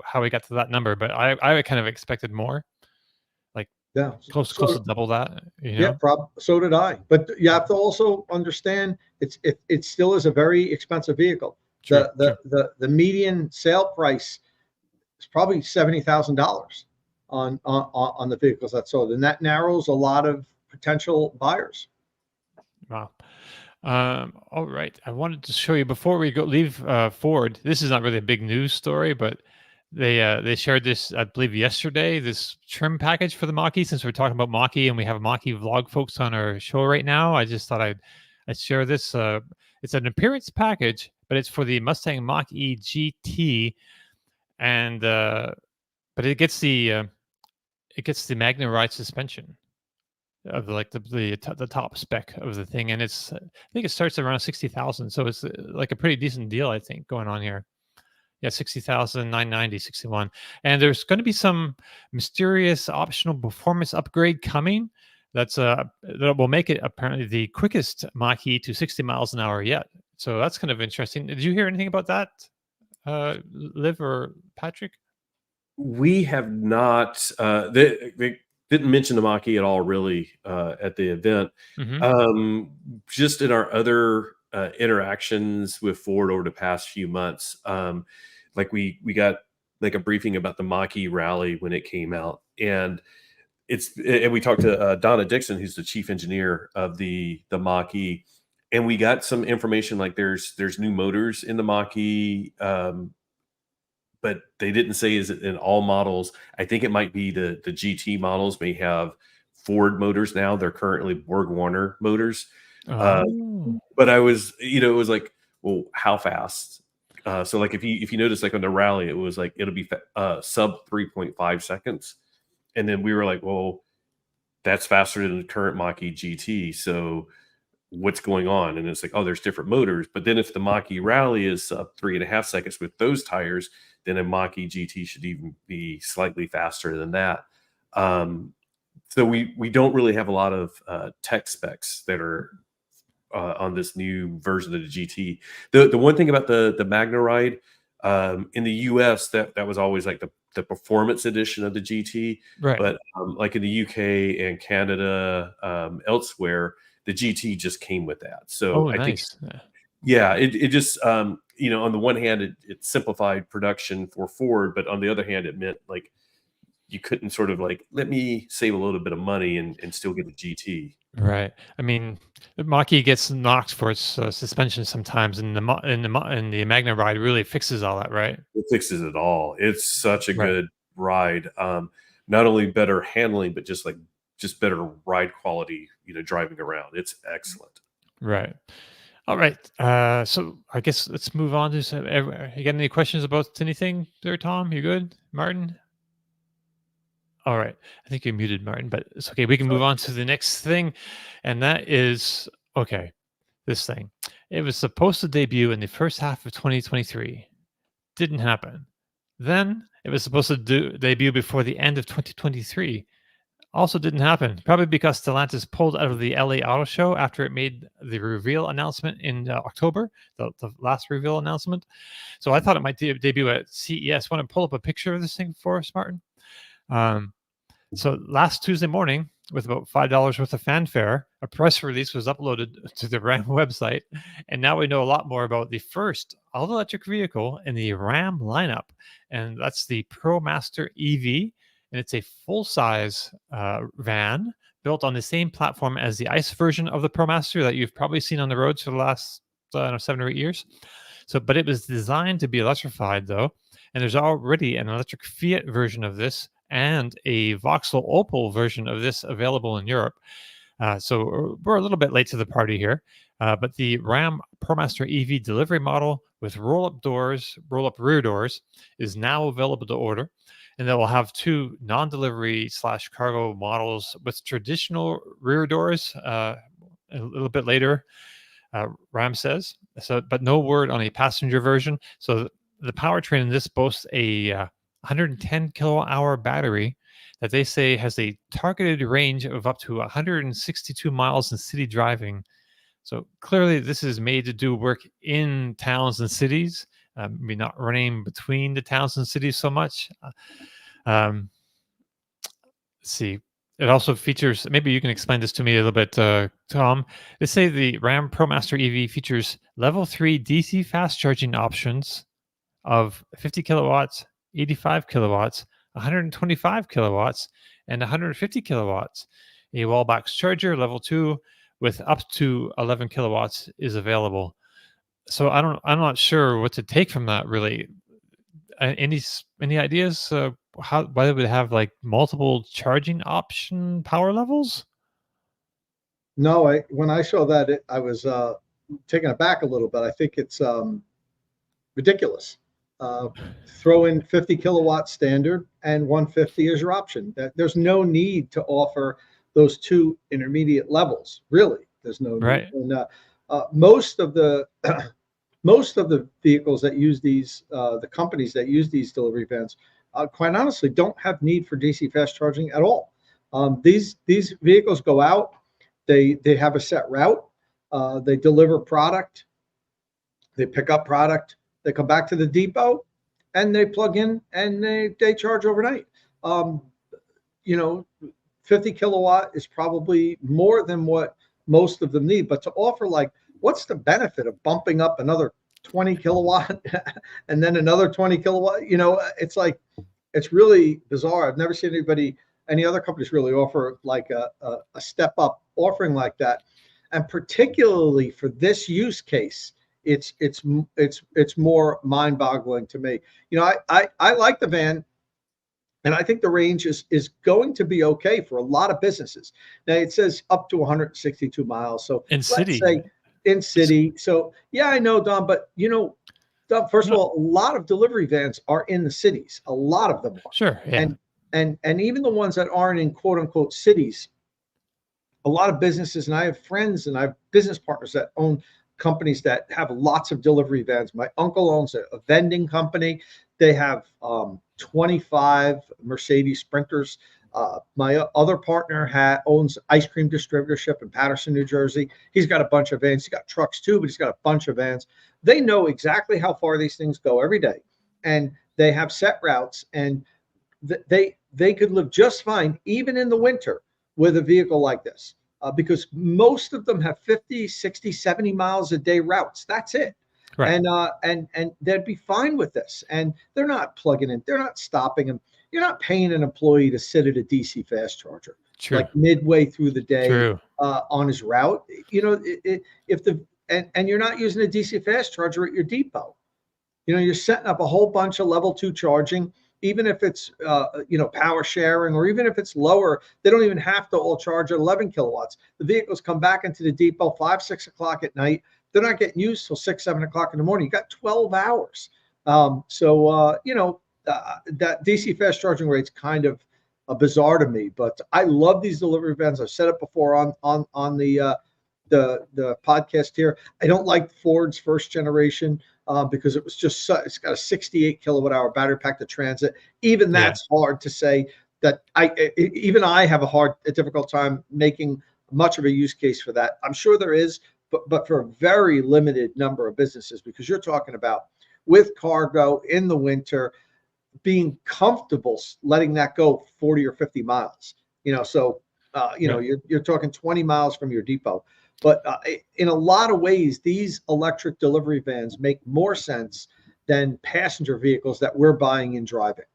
how we got to that number, but I kind of expected more, like close to double that. Yeah, so did I. But you have to also understand it still is a very expensive vehicle. Sure, the median sale price is probably $70,000 on the vehicles that sold, and that narrows a lot of potential buyers. Wow. All right. I wanted to show you before we leave Ford. This is not really a big news story, but they shared this, I believe, yesterday, this trim package for the Mach-E. Since we're talking about Mach-E and we have Mach-E vlog folks on our show right now, I just thought I'd share this. It's an appearance package, but it's for the Mustang Mach-E GT, and but it gets the MagneRide suspension of the top spec of the thing, and I think it starts around 60,000, so it's like a pretty decent deal, I think, going on here. Yeah, 60,000, 990, 61, and there's going to be some mysterious optional performance upgrade coming that will make it apparently the quickest Mach-E to 60 miles an hour yet. So that's kind of interesting. Did you hear anything about that, Liv or Patrick? We have not. They didn't mention the Mach-E at all, really, at the event. Just in our other interactions with Ford over the past few months, like we got like a briefing about the Mach-E rally when it came out, and we talked to Donna Dixon, who's the chief engineer of the Mach-E, and we got some information like there's new motors in the Mach-E. But they didn't say is it in all models. I think it might be the GT models may have Ford motors now. They're currently Borg-Warner motors. But I was, it was like, well, how fast? So like if you notice, like on the rally, it was like it'll be sub 3.5 seconds, and then we were like, well, that's faster than the current Mach-E GT. So what's going on? And it's like, oh, there's different motors. But then if the Mach-E rally is up 3.5 seconds with those tires, then a Mach-E GT should even be slightly faster than that. So we don't really have a lot of tech specs that are on this new version of the GT. The one thing about the Magna Ride in the US, that was always like the performance edition of the GT, Right. But like in the UK and Canada, elsewhere, the GT just came with that. So I think, it just on the one hand, it simplified production for Ford, but on the other hand, it meant like you couldn't sort of like, let me save a little bit of money and still get a GT. Right. I mean, the Mach-E gets knocked for its suspension sometimes, and the Magna Ride really fixes all that, right? It fixes it all. It's such a good ride. Not only better handling, but just better ride quality. Driving around, it's excellent. Right. All right. So I guess let's move on to. You got any questions about anything there, Tom? You good, Martin? All right. I think you're muted, Martin, but it's okay. We can move on to the next thing. And that is, this thing. It was supposed to debut in the first half of 2023. Didn't happen. Then it was supposed to debut before the end of 2023. Also didn't happen. Probably because Stellantis pulled out of the LA Auto Show after it made the reveal announcement in October, the last reveal announcement. So I thought it might debut at CES. Want to pull up a picture of this thing for us, Martin? So last Tuesday morning, with about $5 worth of fanfare, a press release was uploaded to the Ram website, and now we know a lot more about the first all-electric vehicle in the Ram lineup, and that's the ProMaster EV, and it's a full-size van built on the same platform as the ICE version of the ProMaster that you've probably seen on the roads for the last 7 or 8 years. But it was designed to be electrified, though, and there's already an electric Fiat version of this and a Vauxhall Opel version of this available in Europe. So we're a little bit late to the party here, but the Ram ProMaster EV delivery model with roll-up rear doors is now available to order, and they will have 2 non-delivery / cargo models with traditional rear doors a little bit later, Ram says. But no word on a passenger version. So the powertrain in this boasts a 110 kilowatt-hour battery that they say has a targeted range of up to 162 miles in city driving. So clearly this is made to do work in towns and cities, maybe not running between the towns and cities so much. Let's see. It also features, maybe you can explain this to me a little bit, Tom. They say the Ram ProMaster EV features level 3 DC fast charging options of 50 kilowatts, 85 kilowatts, 125 kilowatts, and 150 kilowatts. A wall-box charger level 2 with up to 11 kilowatts is available. So I'm not sure what to take from that, really. Any ideas why they would have like multiple charging option power levels? No, when I saw that, I was taken aback a little bit. I think it's ridiculous. Throw in 50 kilowatt standard and 150 is your option. There's no need to offer those 2 intermediate levels. Really, there's no need. And most of the vehicles that use these, the companies that use these delivery vans, quite honestly, don't have need for DC fast charging at all. These vehicles go out, they have a set route, they deliver product, they pick up product. They come back to the depot, and they plug in and they charge overnight. You know, 50 kilowatt is probably more than what most of them need. But to offer, like, what's the benefit of bumping up another 20 kilowatt and then another 20 kilowatt? You know, it's like, it's really bizarre. I've never seen any other companies really offer like a step up offering like that. And particularly for this use case, it's more mind boggling to me. You know, I like the van. And I think the range is going to be okay for a lot of businesses. Now it says up to 162 miles. So In let's city. say in city. So yeah, I know, Don, but you know, Don, first of all, a lot of delivery vans are in the cities. A lot of them are. Sure. Yeah. And even the ones that aren't in quote unquote cities, a lot of businesses, and I have friends and I have business partners that own companies that have lots of delivery vans. My uncle owns a vending company. They have 25 Mercedes Sprinters. My other partner owns ice cream distributorship in Patterson, New Jersey. He's got a bunch of vans. He's got trucks too, but he's got a bunch of vans. They know exactly how far these things go every day, and they have set routes, and they could live just fine even in the winter with a vehicle like this, because most of them have 50, 60, 70 miles a day routes. That's it. Right. And they'd be fine with this. And they're not plugging in. They're not stopping them. You're not paying an employee to sit at a DC fast charger. True. Like midway through the day. True. On his route. You know, and you're not using a DC fast charger at your depot. You know, you're setting up a whole bunch of level 2 charging. Even if it's, power sharing, or even if it's lower, they don't even have to all charge at 11 kilowatts. The vehicles come back into the depot 5, 6 o'clock at night. They're not getting used till 6, 7 o'clock in the morning. You got 12 hours. That DC fast charging rate's kind of bizarre to me, but I love these delivery vans. I've said it before on the podcast here. I don't like Ford's first generation. Because it was just it's got a 68 kilowatt hour battery pack, the Transit. Even that's hard to say that I have a difficult time making much of a use case for that. I'm sure there is, but for a very limited number of businesses, because you're talking about with cargo in the winter, being comfortable letting that go 40 or 50 miles. You know, so you're talking 20 miles from your depot. But in a lot of ways, these electric delivery vans make more sense than passenger vehicles that we're buying and driving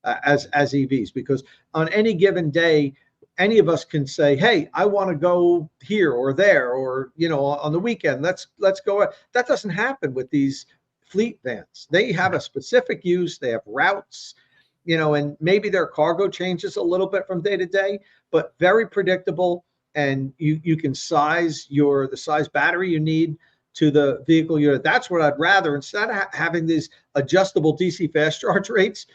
as EVs, because on any given day, any of us can say, hey, I want to go here or there, or, you know, on the weekend, let's go. That doesn't happen with these fleet vans. They have a specific use. They have routes, you know, and maybe their cargo changes a little bit from day to day, but very predictable. And you can size the size battery you need to the vehicle unit. That's what I'd rather. Instead of having these adjustable DC fast charge rates,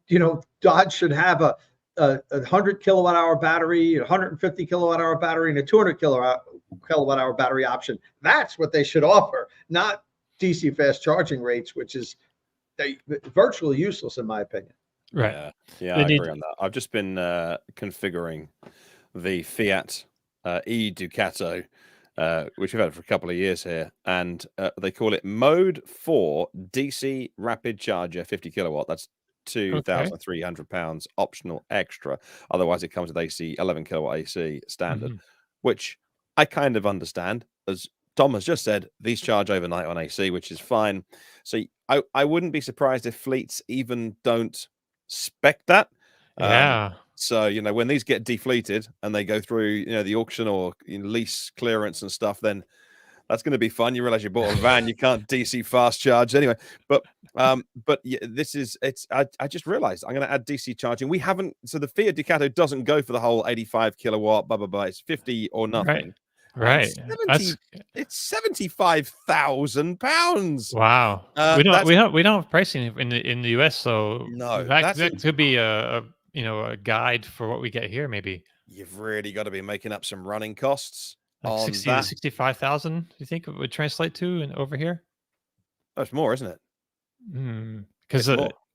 you know, Dodge should have a 100 kilowatt hour battery, 150 kilowatt hour battery, and a 200 kilowatt hour battery option. That's what they should offer, not DC fast charging rates, which is virtually useless in my opinion. Right. Yeah, I agree on that. I've just been configuring the Fiat e-Ducato, which we've had for a couple of years here, and they call it Mode 4 DC Rapid Charger 50 kilowatt. That's £2,300 optional extra. Otherwise, it comes with AC 11 kilowatt AC standard, which I kind of understand. As Tom has just said, these charge overnight on AC, which is fine. So I wouldn't be surprised if fleets even don't spec that. Yeah. So, you know, when these get defleeted and they go through, you know, the auction or lease clearance and stuff, then that's going to be fun. You realize you bought a van, you can't DC fast charge anyway. But yeah, I just realized I'm going to add DC charging. We haven't, so the Fiat Ducato doesn't go for the whole 85 kilowatt, blah, blah, blah. It's 50 or nothing. Right. It's £75,000. Wow. We don't have pricing in the US, so no, that could be a guide for what we get here. Maybe you've really got to be making up some running costs. Like 60 to 65,000. You think it would translate to over here? That's more, isn't it? Because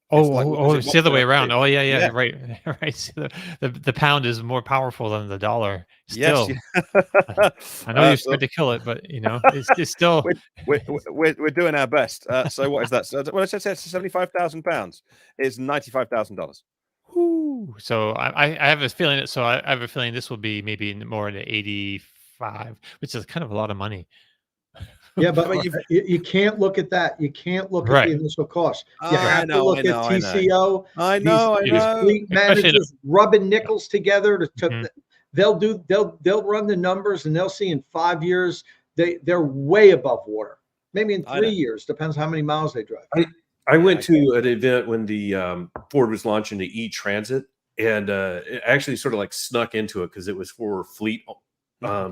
It's the other way around. Oh, yeah, Yeah. right, right. So the pound is more powerful than the dollar. Yes. Still, I know you're So scared to kill it, but it's still. we're doing our best. So what is that? So, well, I said £75,000 is $95,000. Whew. So I have a feeling. So I have a feeling this will be maybe more in the 85, which is kind of a lot of money. Yeah, but I mean, you can't look at that. You can't look at Right. the initial cost. You I have to know, look I at know, I know. TCO. I know, These know. fleet Especially managers rubbing nickels together to Mhm. they'll run the numbers and they'll see in 5 years they're way above water. Maybe in I 3 know. years, depends how many miles they drive. I went to an event when the Ford was launching the e-Transit, and it actually sort of like snuck into it because it was for fleet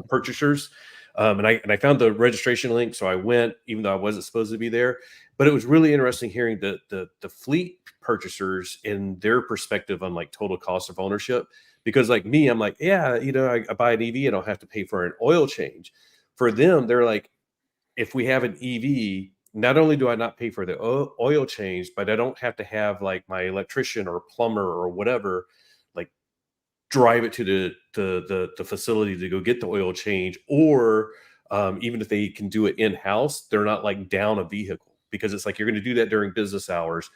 purchasers. And I found the registration link, so I went, even though I wasn't supposed to be there. But it was really interesting hearing the fleet purchasers and their perspective on like total cost of ownership. Because like me, I'm like, yeah, I buy an EV, I don't have to pay for an oil change. For them, they're like, if we have an EV, not only do I not pay for the oil change, but I don't have to have like my electrician or plumber or whatever, like drive it to the facility to go get the oil change, or even if they can do it in house, they're not like down a vehicle, because it's like you're going to do that during business hours,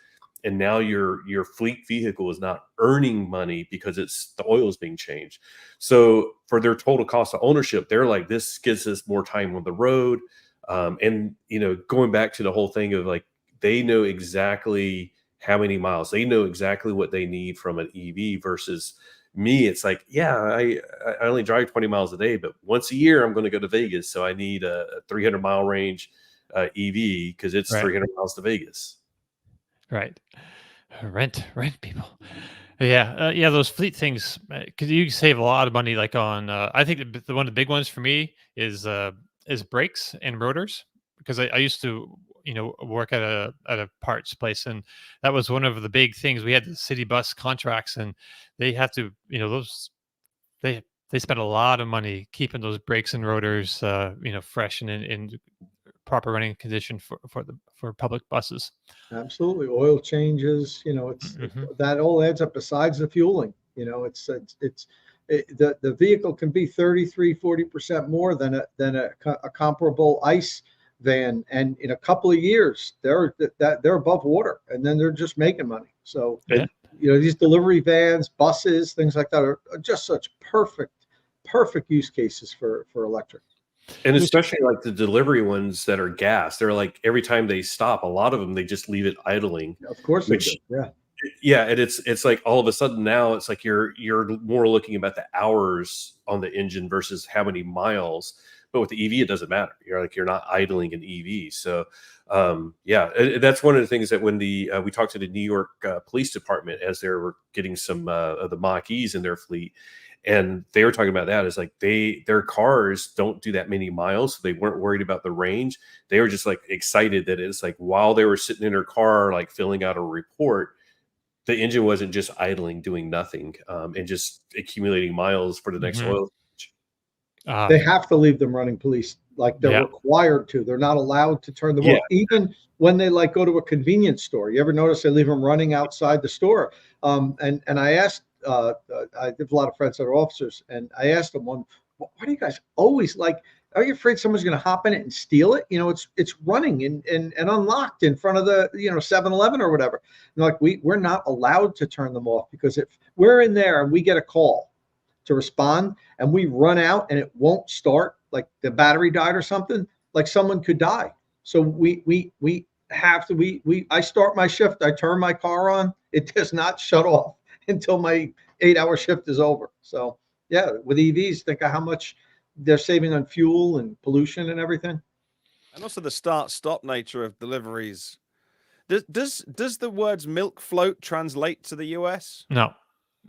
and now your fleet vehicle is not earning money because it's the oil is being changed. So for their total cost of ownership, they're like, this gives us more time on the road. And going back to the whole thing of like, they know exactly how many miles, they know exactly what they need from an EV versus me. It's like, yeah, I only drive 20 miles a day, but once a year I'm going to go to Vegas, so I need a 300-mile range EV because it's Right. 300 miles to Vegas. Right. Rent people. Yeah, those fleet things, because you save a lot of money. Like on, I think one of the big ones for me is brakes and rotors, because I used to work at a parts place, and that was one of the big things. We had the city bus contracts, and they have to those they spent a lot of money keeping those brakes and rotors fresh and in proper running condition for public buses. Absolutely. Oil changes, that all adds up besides the fueling. The vehicle can be 33-40% more than a comparable ICE van, and in a couple of years they're above water, and then they're just making money. So Yeah. these delivery vans, buses, things like that are just such perfect use cases for electric. And especially like the delivery ones that are gas, they're like, every time they stop, a lot of them, they just leave it idling. Of course they do. Yeah. And it's like all of a sudden now it's like you're more looking about the hours on the engine versus how many miles. But with the EV, it doesn't matter. You're not idling an EV. So that's one of the things that when we talked to the New York Police Department as they were getting some of the Mach-E's in their fleet, and they were talking about that, is like their cars don't do that many miles, so they weren't worried about the range. They were just like excited that it's like while they were sitting in their car like filling out a report, the engine wasn't just idling doing nothing, and just accumulating miles for the next Mhm. oil. They have to leave them running, police. Like they're required to. They're not allowed to turn them off, even when they like go to a convenience store. You ever notice they leave them running outside the store? And I asked, I have a lot of friends that are officers, and I asked them why do you guys always like? Are you afraid someone's going to hop in it and steal it? It's running and unlocked in front of the 7-Eleven or whatever. And like we're not allowed to turn them off, because if we're in there and we get a call to respond and we run out and it won't start, like the battery died or something, like someone could die. So we have to, I start my shift, I turn my car on, it does not shut off until my 8-hour shift is over. So yeah, with EVs, think of how much they're saving on fuel and pollution and everything. And also the start-stop nature of deliveries. Does the words milk float translate to the US? No.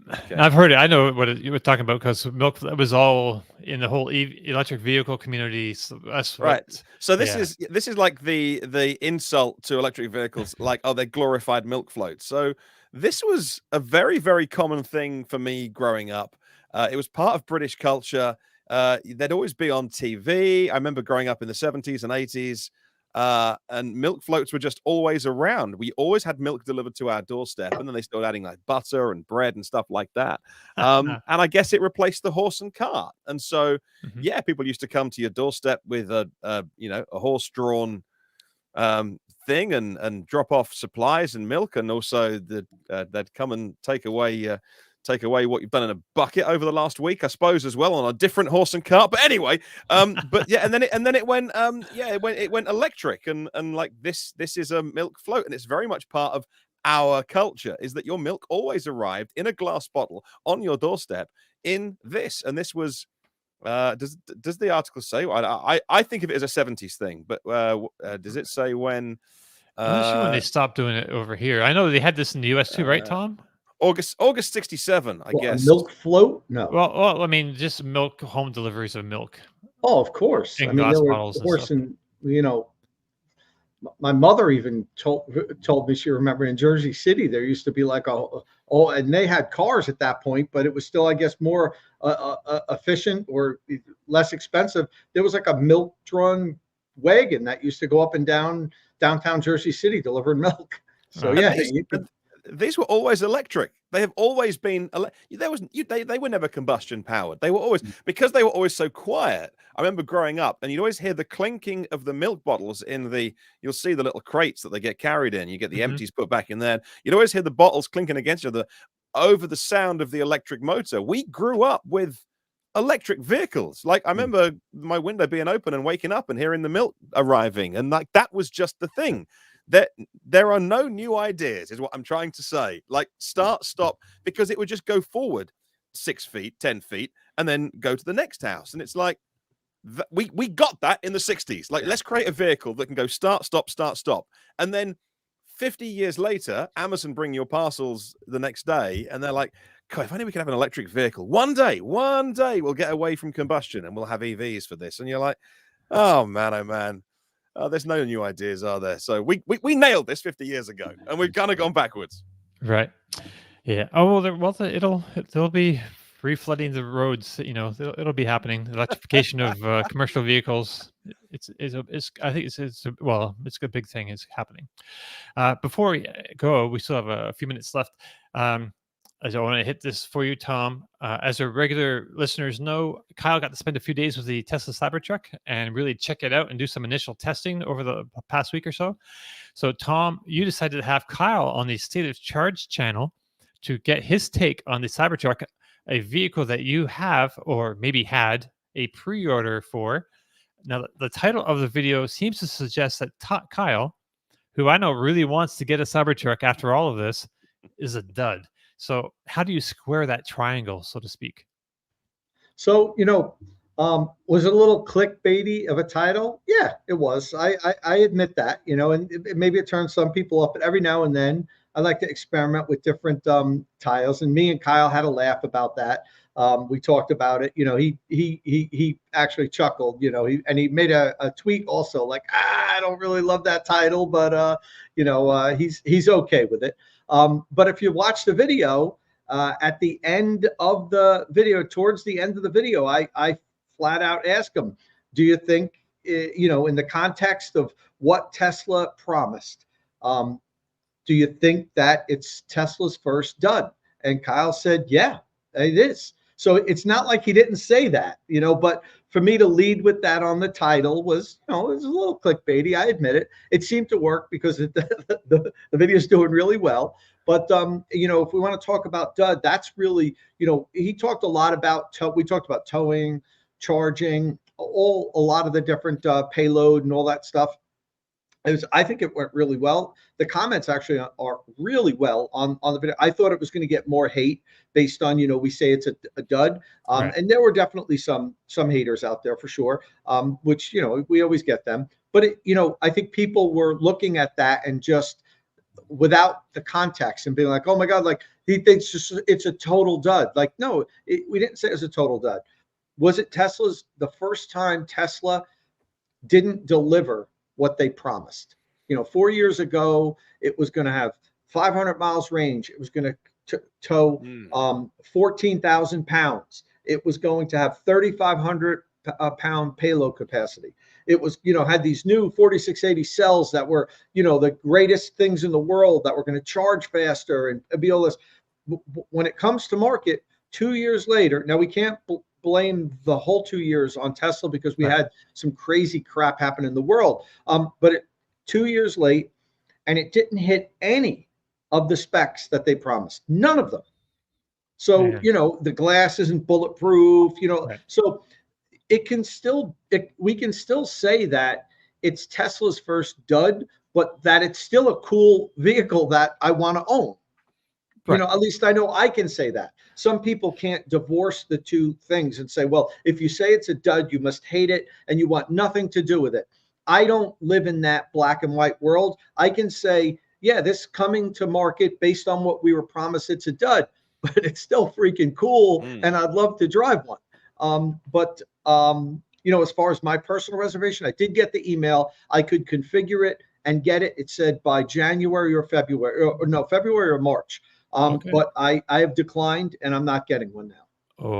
Okay. I've heard it. I know what you were talking about, because milk was all in the whole electric vehicle community. So that's right. So this yeah. is like the insult to electric vehicles, like, oh, they're glorified milk floats. So this was a very, very common thing for me growing up. It was part of British culture. They'd always be on TV. I remember growing up in the 70s and 80s. and milk floats were just always around. We always had milk delivered to our doorstep, and then they started adding like butter and bread and stuff like that. And I guess it replaced the horse and cart. And so, yeah, people used to come to your doorstep with a horse-drawn thing and drop off supplies and milk, and also they'd come and take away what you've done in a bucket over the last week, I suppose, as well, on a different horse and cart. But anyway, but yeah, and then it went it went electric, and like this is a milk float, and it's very much part of our culture, is that your milk always arrived in a glass bottle on your doorstep in this. And this was does the article say? I think of it as a 70s thing, but does it say when? I'm not sure when they stopped doing it over here. I know they had this in the US too, right, Tom? August 67, I guess. A milk float? No. Well, I mean, just milk, home deliveries of milk. Oh, of course. In I mean, glass there were bottles and horse stuff. and, you know, my mother even told me she remembered in Jersey City there used to be like and they had cars at that point, but it was still, I guess, more efficient or less expensive. There was like a milk drawn wagon that used to go up and down downtown Jersey City delivering milk. So yeah, these were always electric. They have always been. They were never combustion powered. They were always, because they were always so quiet. I remember growing up, and you'd always hear the clinking of the milk bottles you'll see the little crates that they get carried in. You get the empties put back in there. You'd always hear the bottles clinking against each other over the sound of the electric motor. We grew up with electric vehicles. Like, I remember my window being open and waking up and hearing the milk arriving, and like that was just the thing. There are no new ideas, is what I'm trying to say. Like, start, stop, because it would just go forward 6 feet, 10 feet, and then go to the next house. And it's like, we got that in the 60s. Like, let's create a vehicle that can go start, stop, start, stop. And then 50 years later, Amazon bring your parcels the next day, and they're like, God, if only we could have an electric vehicle. One day we'll get away from combustion and we'll have EVs for this. And you're like, oh man. There's no new ideas, are there? So we nailed this 50 years ago, and we've kind of gone backwards. Right. Yeah. Oh, they'll be reflooding the roads. You know, it'll be happening. Electrification of commercial vehicles. It's a big thing. It's happening. Before we go, we still have a few minutes left. I want to hit this for you, Tom. As our regular listeners know, Kyle got to spend a few days with the Tesla Cybertruck and really check it out and do some initial testing over the past week or so. So, Tom, you decided to have Kyle on the State of Charge channel to get his take on the Cybertruck, a vehicle that you have or maybe had a pre-order for. Now, the title of the video seems to suggest that Kyle, who I know really wants to get a Cybertruck after all of this, is a dud. So how do you square that triangle, so to speak? So, was it a little clickbaity of a title? Yeah, it was. I admit that, and maybe it turns some people off, but every now and then I like to experiment with different titles. And me and Kyle had a laugh about that. We talked about it. He actually chuckled, and he made a tweet also like, I don't really love that title, but he's okay with it. But if you watch the video, at the end of the video, towards the end of the video, I flat out ask him, do you think, in the context of what Tesla promised, do you think that it's Tesla's first dud? And Kyle said, yeah, it is. So it's not like he didn't say that, but for me to lead with that on the title was, it was a little clickbaity. I admit it. It seemed to work because the video is doing really well. But, if we want to talk about dud, that's really, he talked a lot about, we talked about towing, charging, a lot of the different payload and all that stuff. I think it went really well. The comments actually are really well on the video. I thought it was going to get more hate based on, we say it's a dud. Right. And there were definitely some haters out there for sure, which, we always get them. But, I think people were looking at that and just without the context and being like, oh my God, like he thinks it's a total dud. Like, no, we didn't say it was a total dud. Was it the first time Tesla didn't deliver what they promised? 4 years ago, it was going to have 500 miles range. It was going to tow 14,000 pounds. It was going to have 3,500 pound payload capacity. it was, had these new 4680 cells that were, the greatest things in the world that were going to charge faster and be all this. When it comes to market 2 years later, now we can't blame the whole 2 years on Tesla because we had some crazy crap happen in the world. But 2 years late, and it didn't hit any of the specs that they promised. None of them. So, the glass isn't bulletproof, so it can still, we can still say that it's Tesla's first dud, but that it's still a cool vehicle that I want to own. At least I know I can say that. Some people can't divorce the two things and say, well, if you say it's a dud, you must hate it and you want nothing to do with it. I don't live in that black and white world. I can say, yeah, this coming to market based on what we were promised, it's a dud, but it's still freaking cool. And I'd love to drive one. As far as my personal reservation, I did get the email. I could configure it and get it. It said by January or February, February or March. But I have declined and I'm not getting one now.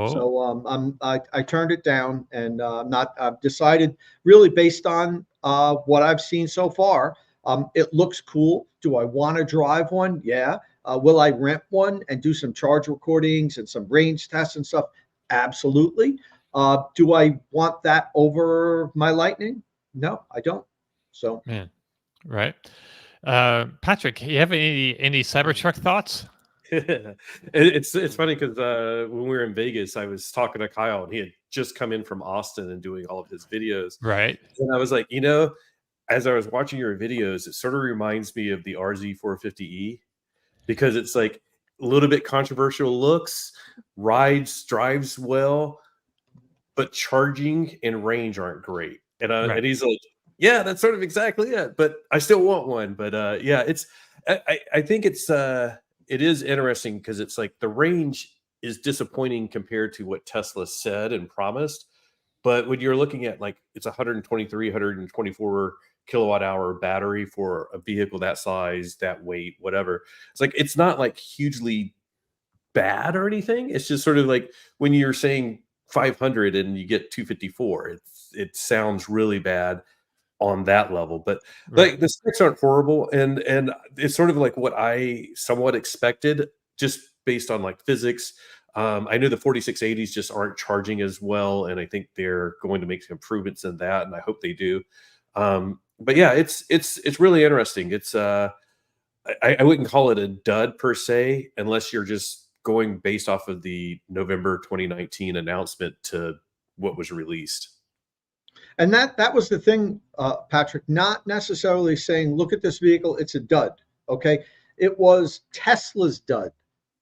So I turned it down and I've decided really based on what I've seen so far. It looks cool. Do I want to drive one? Yeah. Will I rent one and do some charge recordings and some range tests and stuff? Absolutely. Do I want that over my Lightning? No, I don't. So right. Patrick, you have any Cybertruck thoughts? It's funny because when we were in Vegas, I was talking to Kyle and he had just come in from Austin and doing all of his videos. Right. And I was like, as I was watching your videos, it sort of reminds me of the RZ450E because it's like a little bit controversial looks, drives well, but charging and range aren't great. And he's like, yeah, that's sort of exactly it. But I still want one. But I think it is interesting because it's like the range is disappointing compared to what Tesla said and promised. But when you're looking at like it's 123, 124 kilowatt hour battery for a vehicle that size, that weight, whatever, it's like it's not like hugely bad or anything. It's just sort of like when you're saying 500 and you get 254, it sounds really bad on that level, but like the specs aren't horrible, and it's sort of like what I somewhat expected just based on like physics. I know the 4680s just aren't charging as well, and I think they're going to make some improvements in that, and I hope they do. But yeah, it's really interesting. It's I wouldn't call it a dud per se, unless you're just going based off of the November 2019 announcement to what was released. And that was the thing, Patrick, not necessarily saying, look at this vehicle, it's a dud. Okay. It was Tesla's dud.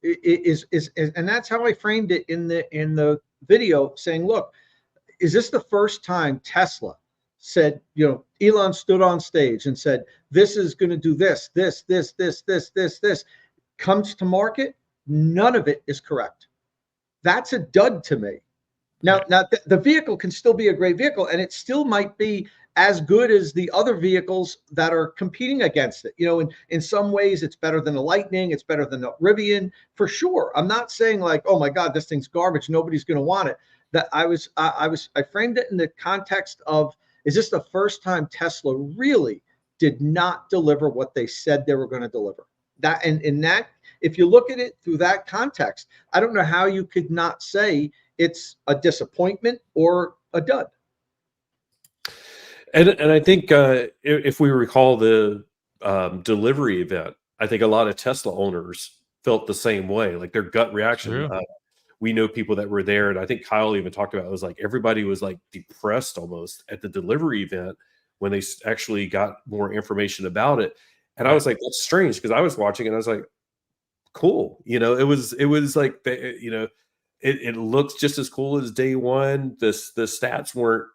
It is, and that's how I framed it in the video, saying, look, is this the first time Tesla said, Elon stood on stage and said, this is going to do this, comes to market? None of it is correct. That's a dud to me. Now the vehicle can still be a great vehicle, and it still might be as good as the other vehicles that are competing against it. In some ways, it's better than the Lightning. It's better than the Rivian, for sure. I'm not saying like, oh my God, this thing's garbage, nobody's going to want it. That I framed it in the context of, is this the first time Tesla really did not deliver what they said they were going to deliver? That, and in that, if you look at it through that context, I don't know how you could not say it's a disappointment or a dud. And I think if we recall the delivery event, I think a lot of Tesla owners felt the same way, like their gut reaction. We know people that were there, and I think Kyle even talked about it, was like everybody was like depressed almost at the delivery event when they actually got more information about it. And I was like, that's strange, because I was watching and I was like, cool. It was like, it looks just as cool as day one. The stats weren't,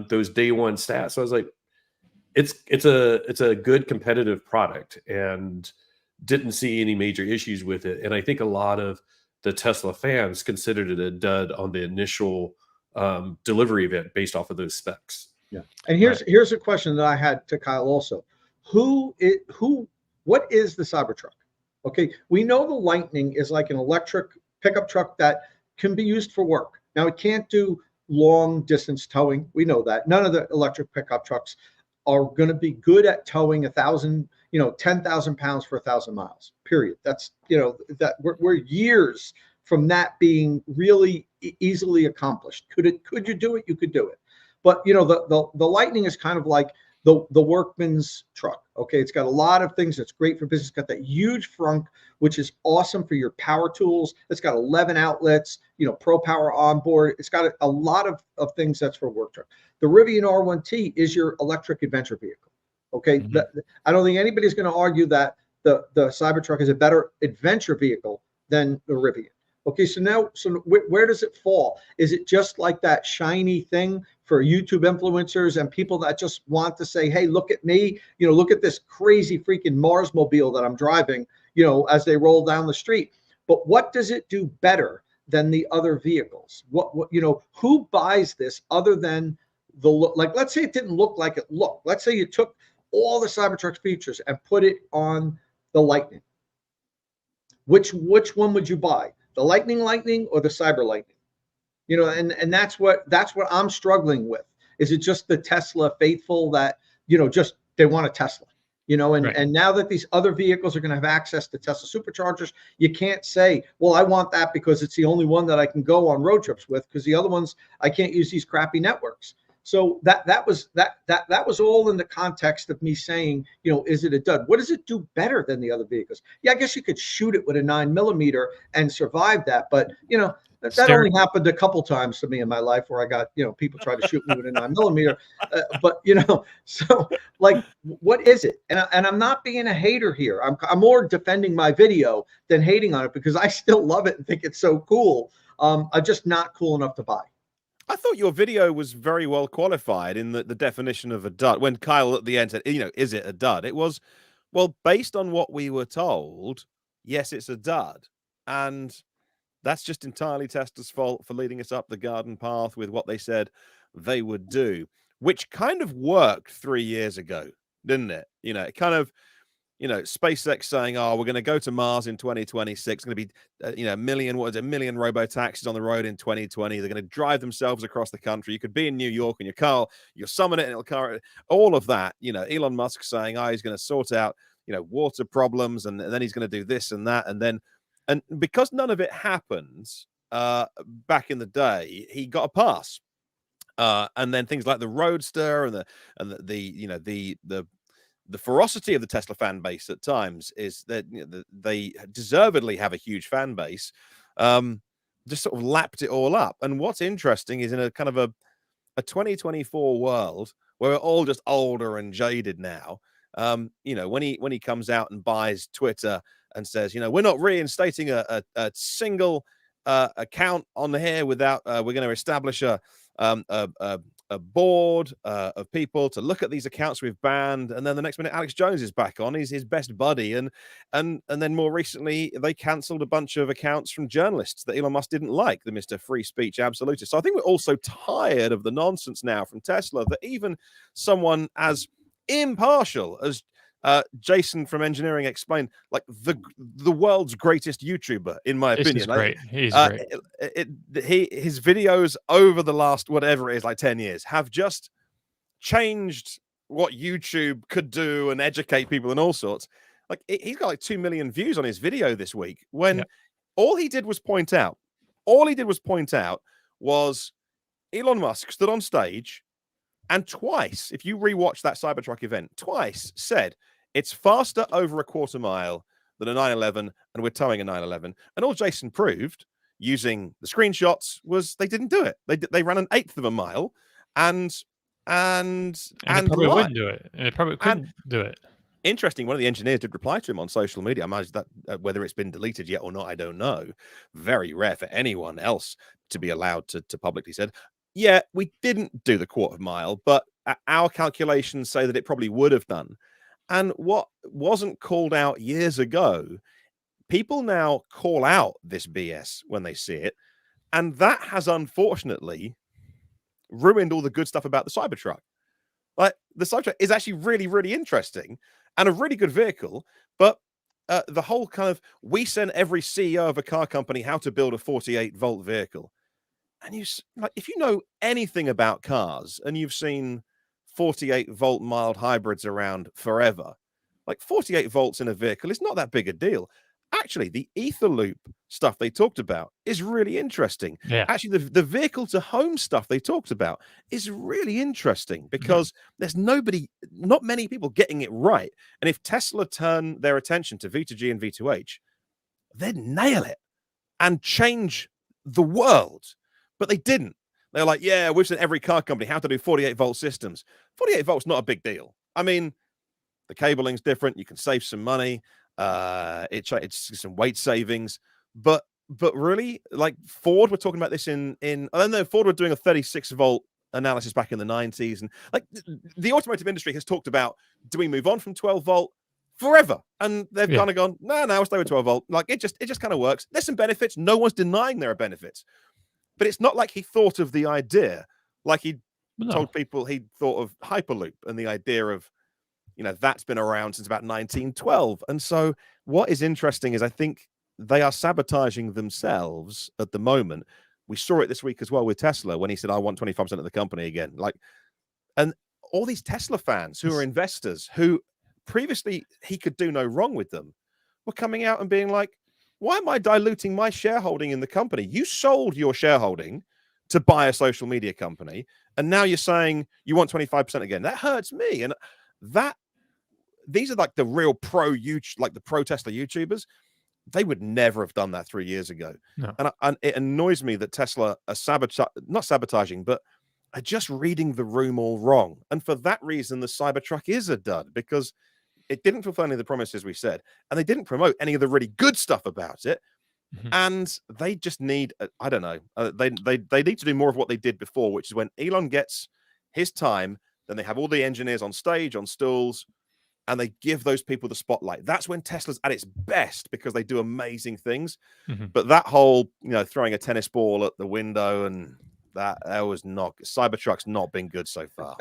those day one stats. So I was like, it's a good competitive product, and didn't see any major issues with it. And I think a lot of the Tesla fans considered it a dud on the initial delivery event based off of those specs. Yeah. And here's a question that I had to Kyle also. What is the Cybertruck? Okay. We know the Lightning is like an electric pickup truck that can be used for work. Now it can't do long distance towing. We know that none of the electric pickup trucks are going to be good at towing 10,000 pounds for 1,000 miles, period. That's, that we're years from that being really easily accomplished. Could you do it? You could do it. But, the Lightning is kind of like the workman's truck. Okay. It's got a lot of things that's great for business. It's got that huge frunk, which is awesome for your power tools. It's got 11 outlets, Pro Power on board. It's got a lot of things that's for work truck. The Rivian R1T is your electric adventure vehicle. Okay. Mm-hmm. I don't think anybody's going to argue that the Cybertruck is a better adventure vehicle than the Rivian. Okay, so where does it fall? Is it just like that shiny thing for YouTube influencers and people that just want to say, hey, look at me, look at this crazy freaking Marsmobile that I'm driving, as they roll down the street. But what does it do better than the other vehicles? What who buys this other than the look? Like, let's say it didn't look like it looked. Let's say you took all the Cybertruck's features and put it on the Lightning. Which one would you buy? The Lightning or the Cyber Lightning? And that's what I'm struggling with. Is it just the Tesla faithful that, just they want a Tesla, right. And now that these other vehicles are going to have access to Tesla superchargers, you can't say, well, I want that because it's the only one that I can go on road trips with, because the other ones I can't use these crappy networks. So that was all in the context of me saying, is it a dud? What does it do better than the other vehicles? Yeah, I guess you could shoot it with a 9mm and survive that, but that only happened a couple times to me in my life where I got people try to shoot me with a 9mm. But so like, what is it? And I'm not being a hater here. I'm more defending my video than hating on it, because I still love it and think it's so cool. I'm just not cool enough to buy. I thought your video was very well qualified in the definition of a dud. When Kyle at the end said, is it a dud? It was, well, based on what we were told, yes, it's a dud. And that's just entirely Tesla's fault for leading us up the garden path with what they said they would do, which kind of worked 3 years ago, didn't it? It kind of, SpaceX saying, oh, we're going to go to Mars in 2026. It's going to be, a million robo-taxis on the road in 2020. They're going to drive themselves across the country. You could be in New York in your car, you'll summon it and it'll car all of that. Elon Musk saying, oh, he's going to sort out, water problems, and then he's going to do this and that. And because none of it happens back in the day, he got a pass. And then things like the Roadster and the ferocity of the Tesla fan base at times is that they deservedly have a huge fan base, just sort of lapped it all up. And what's interesting is in a kind of a 2024 world where we're all just older and jaded now, when he comes out and buys Twitter and says, we're not reinstating a single account on here without we're going to establish a board of people to look at these accounts we've banned, and then the next minute Alex Jones is back on. He's his best buddy, and then more recently they cancelled a bunch of accounts from journalists that Elon Musk didn't like, the Mr. Free Speech absolutist. So I think we're also tired of the nonsense now from Tesla that even someone as impartial as Jason from Engineering Explained, like the world's greatest YouTuber, in my opinion. He's great. He's great. His videos over the last, whatever it is, like 10 years, have just changed what YouTube could do and educate people and all sorts. Like, he's got like 2 million views on his video this week, when all he did was point out was Elon Musk stood on stage and twice, if you rewatch that Cybertruck event, twice said, it's faster over a quarter mile than a 911, and we're towing a 911. And all Jason proved using the screenshots was they didn't do it. They ran an eighth of a mile, and it probably wouldn't do it. And it probably couldn't do it. Interesting. One of the engineers did reply to him on social media. I imagine that whether it's been deleted yet or not, I don't know. Very rare for anyone else to be allowed to publicly said, yeah, we didn't do the quarter mile, but our calculations say that it probably would have done. And what wasn't called out years ago, people now call out this BS when they see it. And that has unfortunately ruined all the good stuff about the Cybertruck. Like, the Cybertruck is actually really, really interesting and a really good vehicle. But the whole kind of, we send every CEO of a car company how to build a 48-volt vehicle. And like, if you know anything about cars and you've seen 48-volt mild hybrids around forever, like 48 volts in a vehicle is not that big a deal. Actually, the ether loop stuff they talked about is really interesting. Yeah. Actually, the vehicle to home stuff they talked about is really interesting because there's not many people getting it right. And if Tesla turn their attention to V2G and V2H, they'd nail it and change the world. But they didn't. They're like, yeah, we've seen every car company how to do 48-volt systems. 48 volts not a big deal. I mean, the cabling's different. You can save some money. It's some weight savings, but really, like Ford, we're talking about this in I don't know, Ford were doing a 36-volt analysis back in the 90s, and like the automotive industry has talked about, do we move on from 12-volt forever? And they've kind of gone, no, we'll stay with 12-volt. Like it just kind of works. There's some benefits. No one's denying there are benefits, but it's not like he thought of the idea like he told people he thought of Hyperloop and the idea of, that's been around since about 1912. And so what is interesting is I think they are sabotaging themselves at the moment. We saw it this week as well with Tesla when he said, I want 25% of the company again. Like, and all these Tesla fans who are investors who previously he could do no wrong with them were coming out and being like, why am I diluting my shareholding in the company? You sold your shareholding to buy a social media company, and now you're saying you want 25% again. That hurts me. And these are like the real pro Tesla YouTubers. They would never have done that 3 years ago. No. And it annoys me that Tesla are not sabotaging, but are just reading the room all wrong. And for that reason, the Cybertruck is a dud because it didn't fulfill any of the promises we said, and they didn't promote any of the really good stuff about it. Mm-hmm. And they just need, I don't know, they need to do more of what they did before, which is when Elon gets his time, then they have all the engineers on stage, on stools, and they give those people the spotlight. That's when Tesla's at its best because they do amazing things. Mm-hmm. But that whole, throwing a tennis ball at the window and that was not, Cybertruck's not been good so far.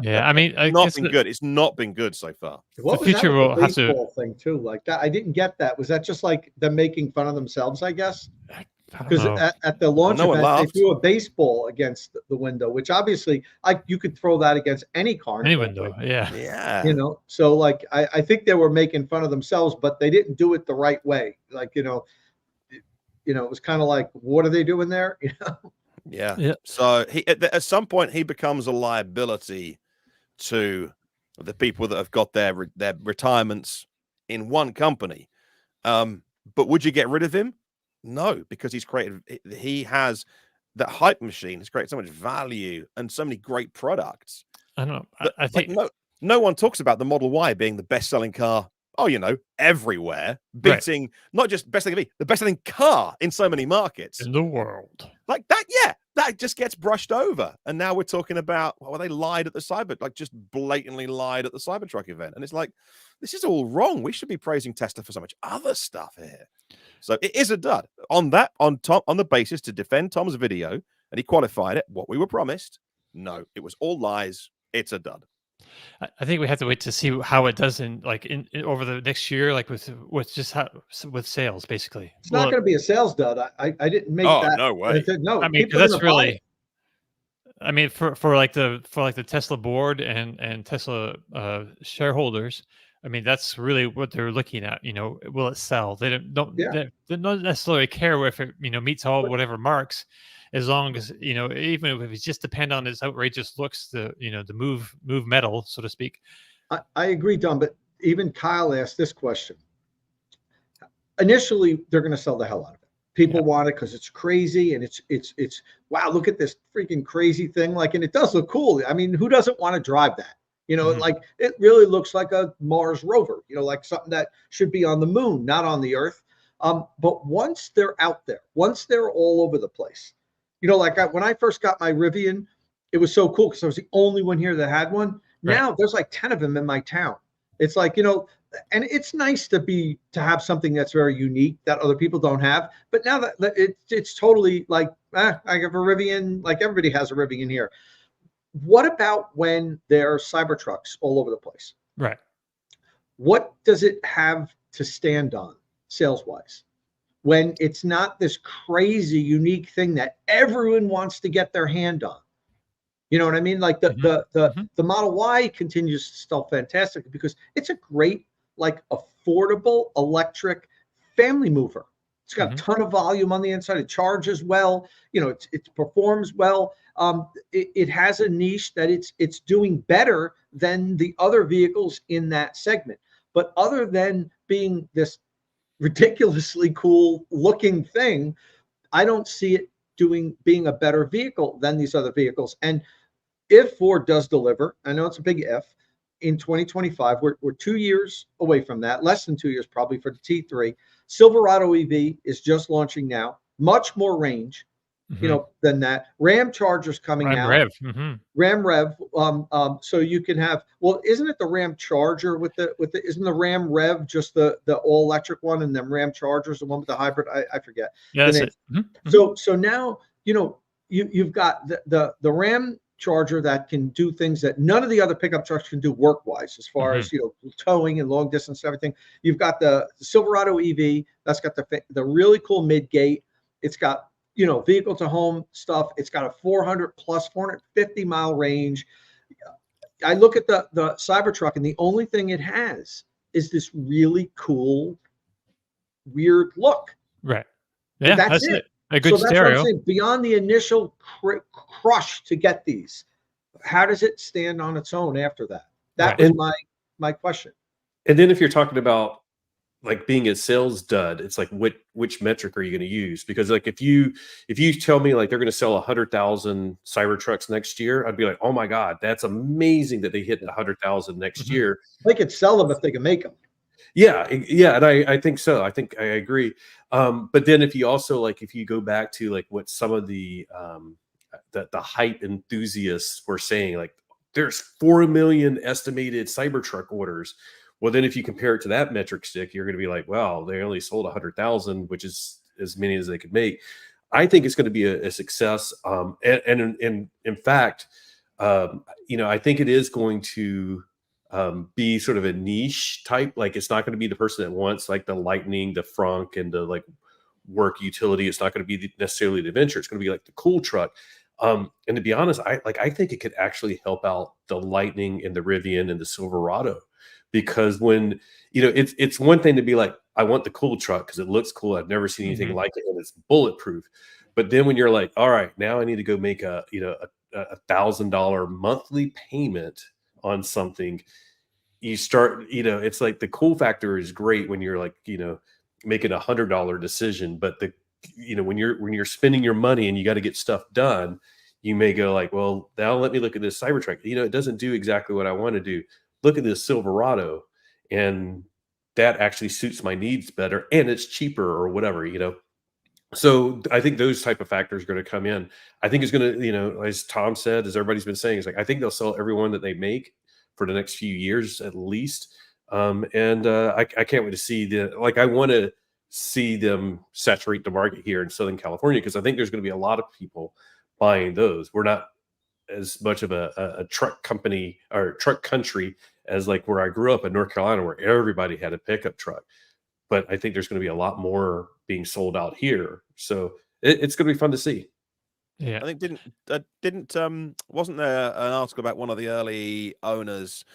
Yeah, I mean, good. It's not been good so far. What the was future that will with the have to baseball thing too? Like that, I didn't get that. Was that just like them making fun of themselves? I guess because at the launch event they threw a baseball against the window, which obviously you could throw that against any car. Any window, yeah. So like I think they were making fun of themselves, but they didn't do it the right way. Like it was kind of like, what are they doing there? Yeah. So at some point he becomes a liability to the people that have got their retirements in one company. But would you get rid of him? No, because he has that hype machine. Has created so much value and so many great products. I don't know. I think no one talks about the Model Y being the best-selling car. Everywhere, beating not just best-selling EV, the best-selling car in so many markets in the world. Like that, that just gets brushed over. And now we're talking about, they lied at the just blatantly lied at the Cybertruck event. And it's like, this is all wrong. We should be praising Tesla for so much other stuff here. So it is a dud. On the basis to defend Tom's video, and he qualified it, what we were promised. No, it was all lies. It's a dud. I think we have to wait to see how it does in over the next year, like with sales, basically. It's not going to be a sales dud. I didn't make that. No way. No, I mean, that's really. I mean, for the Tesla board and Tesla shareholders, I mean, that's really what they're looking at. Will it sell? They don't necessarily care if it meets all whatever marks. As long as even if it just depend on its outrageous looks, the move metal, so to speak. I agree, Don. But even Kyle asked this question. Initially, they're going to sell the hell out of it. People want it because it's crazy and it's wow. Look at this freaking crazy thing! And it does look cool. I mean, who doesn't want to drive that? Like it really looks like a Mars rover. Like something that should be on the moon, not on the Earth. But once they're out there, once they're all over the place. When I first got my Rivian, it was so cool because I was the only one here that had one. Right. Now there's like 10 of them in my town. It's like, and it's nice to have something that's very unique that other people don't have. But now that it's totally like, I have a Rivian, like everybody has a Rivian here. What about when there are Cybertrucks all over the place? Right. What does it have to stand on sales-wise? when it's not this crazy, unique thing that everyone wants to get their hand on. You know what I mean? Like the Model Y continues to sell fantastic because it's a great, like, affordable electric family mover. It's got a ton of volume on the inside. It charges well. You know, it performs well. It has a niche that it's doing better than the other vehicles in that segment. But other than being this ridiculously cool looking thing, I don't see it being a better vehicle than these other vehicles. And if Ford does deliver, I know it's a big if, in 2025, we're 2 years away from that, less than 2 years probably for the T3. Silverado EV is just launching now, much more range, you know, than that. Ram Charger's coming out. Ram Rev. So you can have, well, isn't it the Ram Charger with the isn't the Ram Rev just the all electric one, and then Ram Charger's the one with the hybrid? I forget. Yeah, that's it. So now, you know, you've got the Ram Charger that can do things that none of the other pickup trucks can do work-wise, as far as, you know, towing and long distance and everything. You've got the Silverado EV that's got the really cool mid-gate. It's got, you know, vehicle to home stuff. It's got a 450 mile range. I look at the Cybertruck, and the only thing it has is this really cool, weird look. Right. Yeah, that's it. A good so stereo. That's what I'm saying. Beyond the initial crush to get these, how does it stand on its own after that? That was my question. And then if you're talking about like being a sales dud, it's like which metric are you going to use? Because like if you tell me like they're going to sell 100,000 Cybertrucks next year, I'd be like, oh my God, that's amazing that they hit 100,000 next year. They could sell them if they can make them. Yeah, and I think so. I think I agree. But then if you also like, if you go back to like what some of the hype enthusiasts were saying, like there's 4 million estimated Cybertruck orders. Well, then if you compare it to that metric stick, you're going to be like, well, they only sold 100,000, which is as many as they could make. I think it's going to be a success. And in fact, you know, I think it is going to be sort of a niche type. Like it's not going to be the person that wants like the Lightning, the Frunk, and the like work utility. It's not going to be necessarily the Adventure. It's going to be like the cool truck. And to be honest, I think it could actually help out the Lightning and the Rivian and the Silverado, because when, you know, it's one thing to be like, I want the cool truck because it looks cool. I've never seen anything like it, and it's bulletproof. But then when you're like, all right, now I need to go make a $1,000 monthly payment on something, you start, you know, it's like the cool factor is great when you're like, you know, making $100 decision, but you know, when you're spending your money and you got to get stuff done, you may go like, well, now let me look at this Cybertruck. You know, it doesn't do exactly what I want to do. Look at this Silverado, and that actually suits my needs better, and it's cheaper or whatever, you know. So I think those type of factors are going to come in. I think it's going to, you know, as Tom said, as everybody's been saying, it's like, I think they'll sell every one that they make for the next few years at least. I can't wait to see I want to see them saturate the market here in Southern California, because I think there's going to be a lot of people buying those. We're not as much of a truck company or truck country as like where I grew up in North Carolina, where everybody had a pickup truck. But I think there's going to be a lot more being sold out here. So it's going to be fun to see. Yeah, I think wasn't there an article about one of the early owners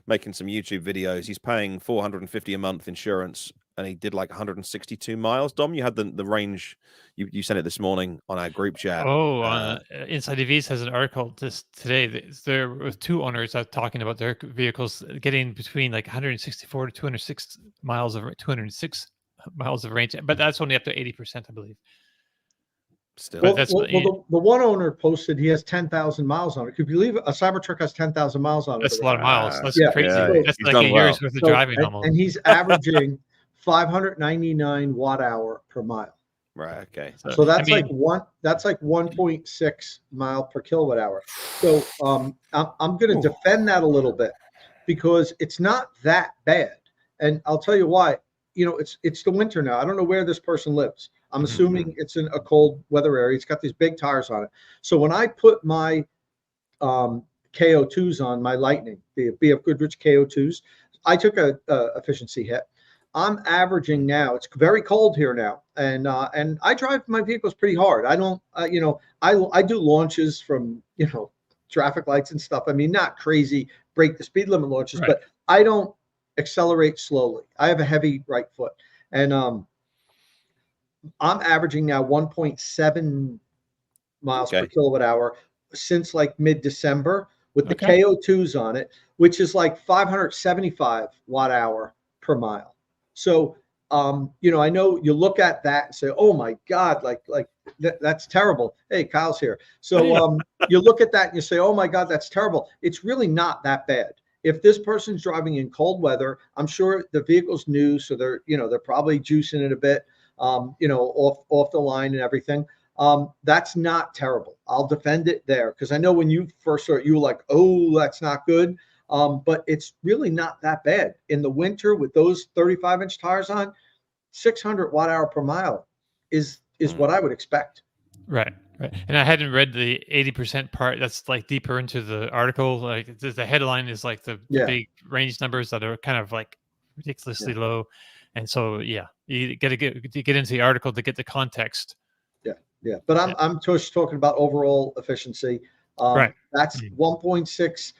making some YouTube videos? He's paying $450 a month insurance, and he did like 162 miles. Dom, you had the range. You sent it this morning on our group chat. Inside EVs has an article today. There were two owners that talking about their vehicles getting between like 164 to 206 miles of 206 miles of range, but that's only up to 80%, I believe. Still, the one owner posted he has 10,000 miles on it. Could you believe a Cybertruck has 10,000 miles on it? That's a lot of miles. That's crazy. Yeah, that's like a year's worth of driving almost. And he's averaging 599 watt hour per mile. Right. Okay. So that's like 1.6 mile per kilowatt hour. So I'm going to defend that a little bit, because it's not that bad. And I'll tell you why. You know, it's the winter now. I don't know where this person lives. I'm assuming it's in a cold weather area. It's got these big tires on it. So when I put my KO2s on my Lightning, the BF Goodrich KO2s, I took a efficiency hit. I'm averaging now. It's very cold here now, and I drive my vehicles pretty hard. I don't, I do launches from traffic lights and stuff. I mean, not crazy break the speed limit launches, Right. but I don't accelerate slowly. I have a heavy right foot, and I'm averaging now 1.7 miles per Okay. kilowatt hour since like mid-December with the Okay. KO2s on it, which is like 575 watt hour per mile. So, I know you look at that and say, "Oh my God, that's terrible." Hey, Kyle's here. So, you look at that and you say, "Oh my God, that's terrible." It's really not that bad. If this person's driving in cold weather, I'm sure the vehicle's new, so they're probably juicing it a bit, off the line and everything. That's not terrible. I'll defend it there because I know when you first saw it, you were like, "Oh, that's not good." But it's really not that bad in the winter with those 35-inch tires on. 600 watt hour per mile is what I would expect. Right. And I hadn't read the 80% part. That's like deeper into the article. Like the headline is like the big range numbers that are kind of like ridiculously low. And so, you got to get into the article to get the context. Yeah. But I'm just talking about overall efficiency. Right. That's 1.6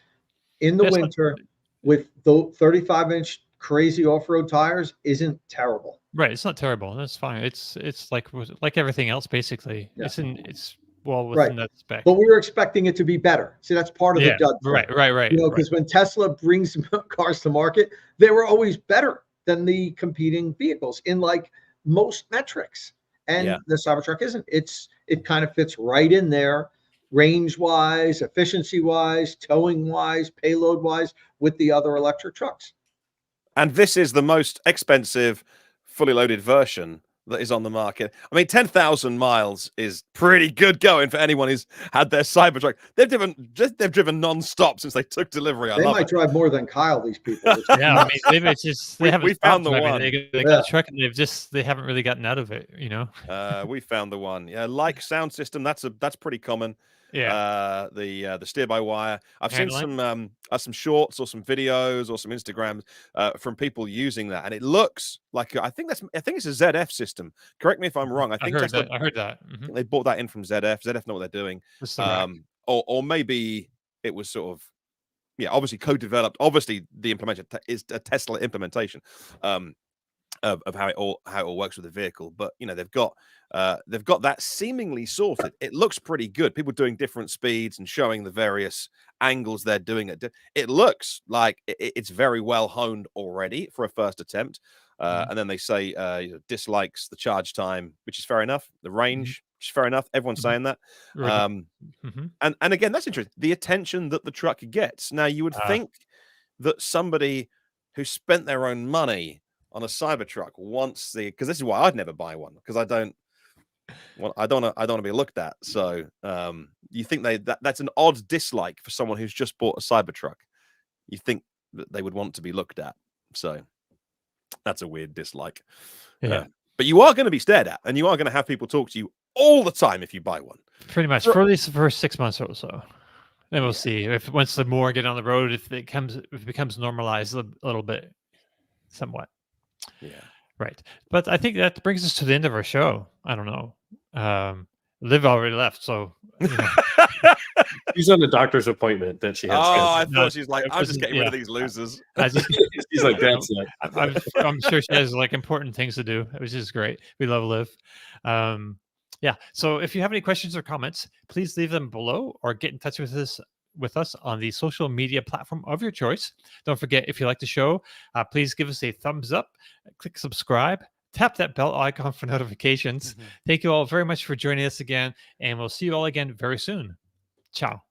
in the winter with the 35-inch crazy off-road tires isn't terrible. Right. It's not terrible. That's fine. It's like everything else, basically. Yeah. It's well within that spec. But we were expecting it to be better. See, that's part of the dud. Right. Because when Tesla brings cars to market, they were always better than the competing vehicles in like most metrics. And the Cybertruck isn't. It kind of fits right in there, range-wise, efficiency-wise, towing-wise, payload-wise, with the other electric trucks. And this is the most expensive, fully loaded version that is on the market. I mean, 10,000 miles is pretty good going for anyone who's had their Cybertruck. They've driven non-stop since they took delivery. They might drive more than Kyle. These people. Yeah, I mean, maybe it's just they haven't. We found the driving. one. They got a truck and they haven't really gotten out of it. We found the one. Yeah, like sound system. That's pretty common. Yeah. The steer by wire. I've seen some shorts or some videos or some Instagrams from people using that, and it looks like I think it's a ZF system. Correct me if I'm wrong. I think I Tesla, heard that. Mm-hmm. They bought that in from ZF. ZF know what they're doing. Or maybe it was sort of obviously co-developed. Obviously, the implementation is a Tesla implementation. Of how it all works with the vehicle, but they've got that seemingly sorted. It looks pretty good. People doing different speeds and showing the various angles they're doing it. It looks like it's very well honed already for a first attempt. And then they say dislikes the charge time, which is fair enough. The range, which is fair enough. Everyone's saying that. And again, that's interesting. The attention that the truck gets. Now, you would think that somebody who spent their own money on a Cybertruck wants because this is why I'd never buy one, because I don't want to be looked at. So you think that's an odd dislike for someone who's just bought a Cybertruck. You think that they would want to be looked at. So that's a weird dislike. Yeah. But you are going to be stared at, and you are going to have people talk to you all the time if you buy one. Pretty much for at least the first 6 months or so. Then we'll see if once the more get on the road, if it becomes normalized a little bit, somewhat. Yeah. Right. But I think that brings us to the end of our show. I don't know. Liv already left, so she's on a doctor's appointment that she has. I thought she's like, I'm just getting rid of these losers. She's like, that's it. I'm sure she has like important things to do, which is great. We love Liv. So if you have any questions or comments, please leave them below or get in touch with us on the social media platform of your choice. Don't forget, if you like the show, please give us a thumbs up, click subscribe, tap that bell icon for notifications. Thank you all very much for joining us again, and we'll see you all again very soon. Ciao.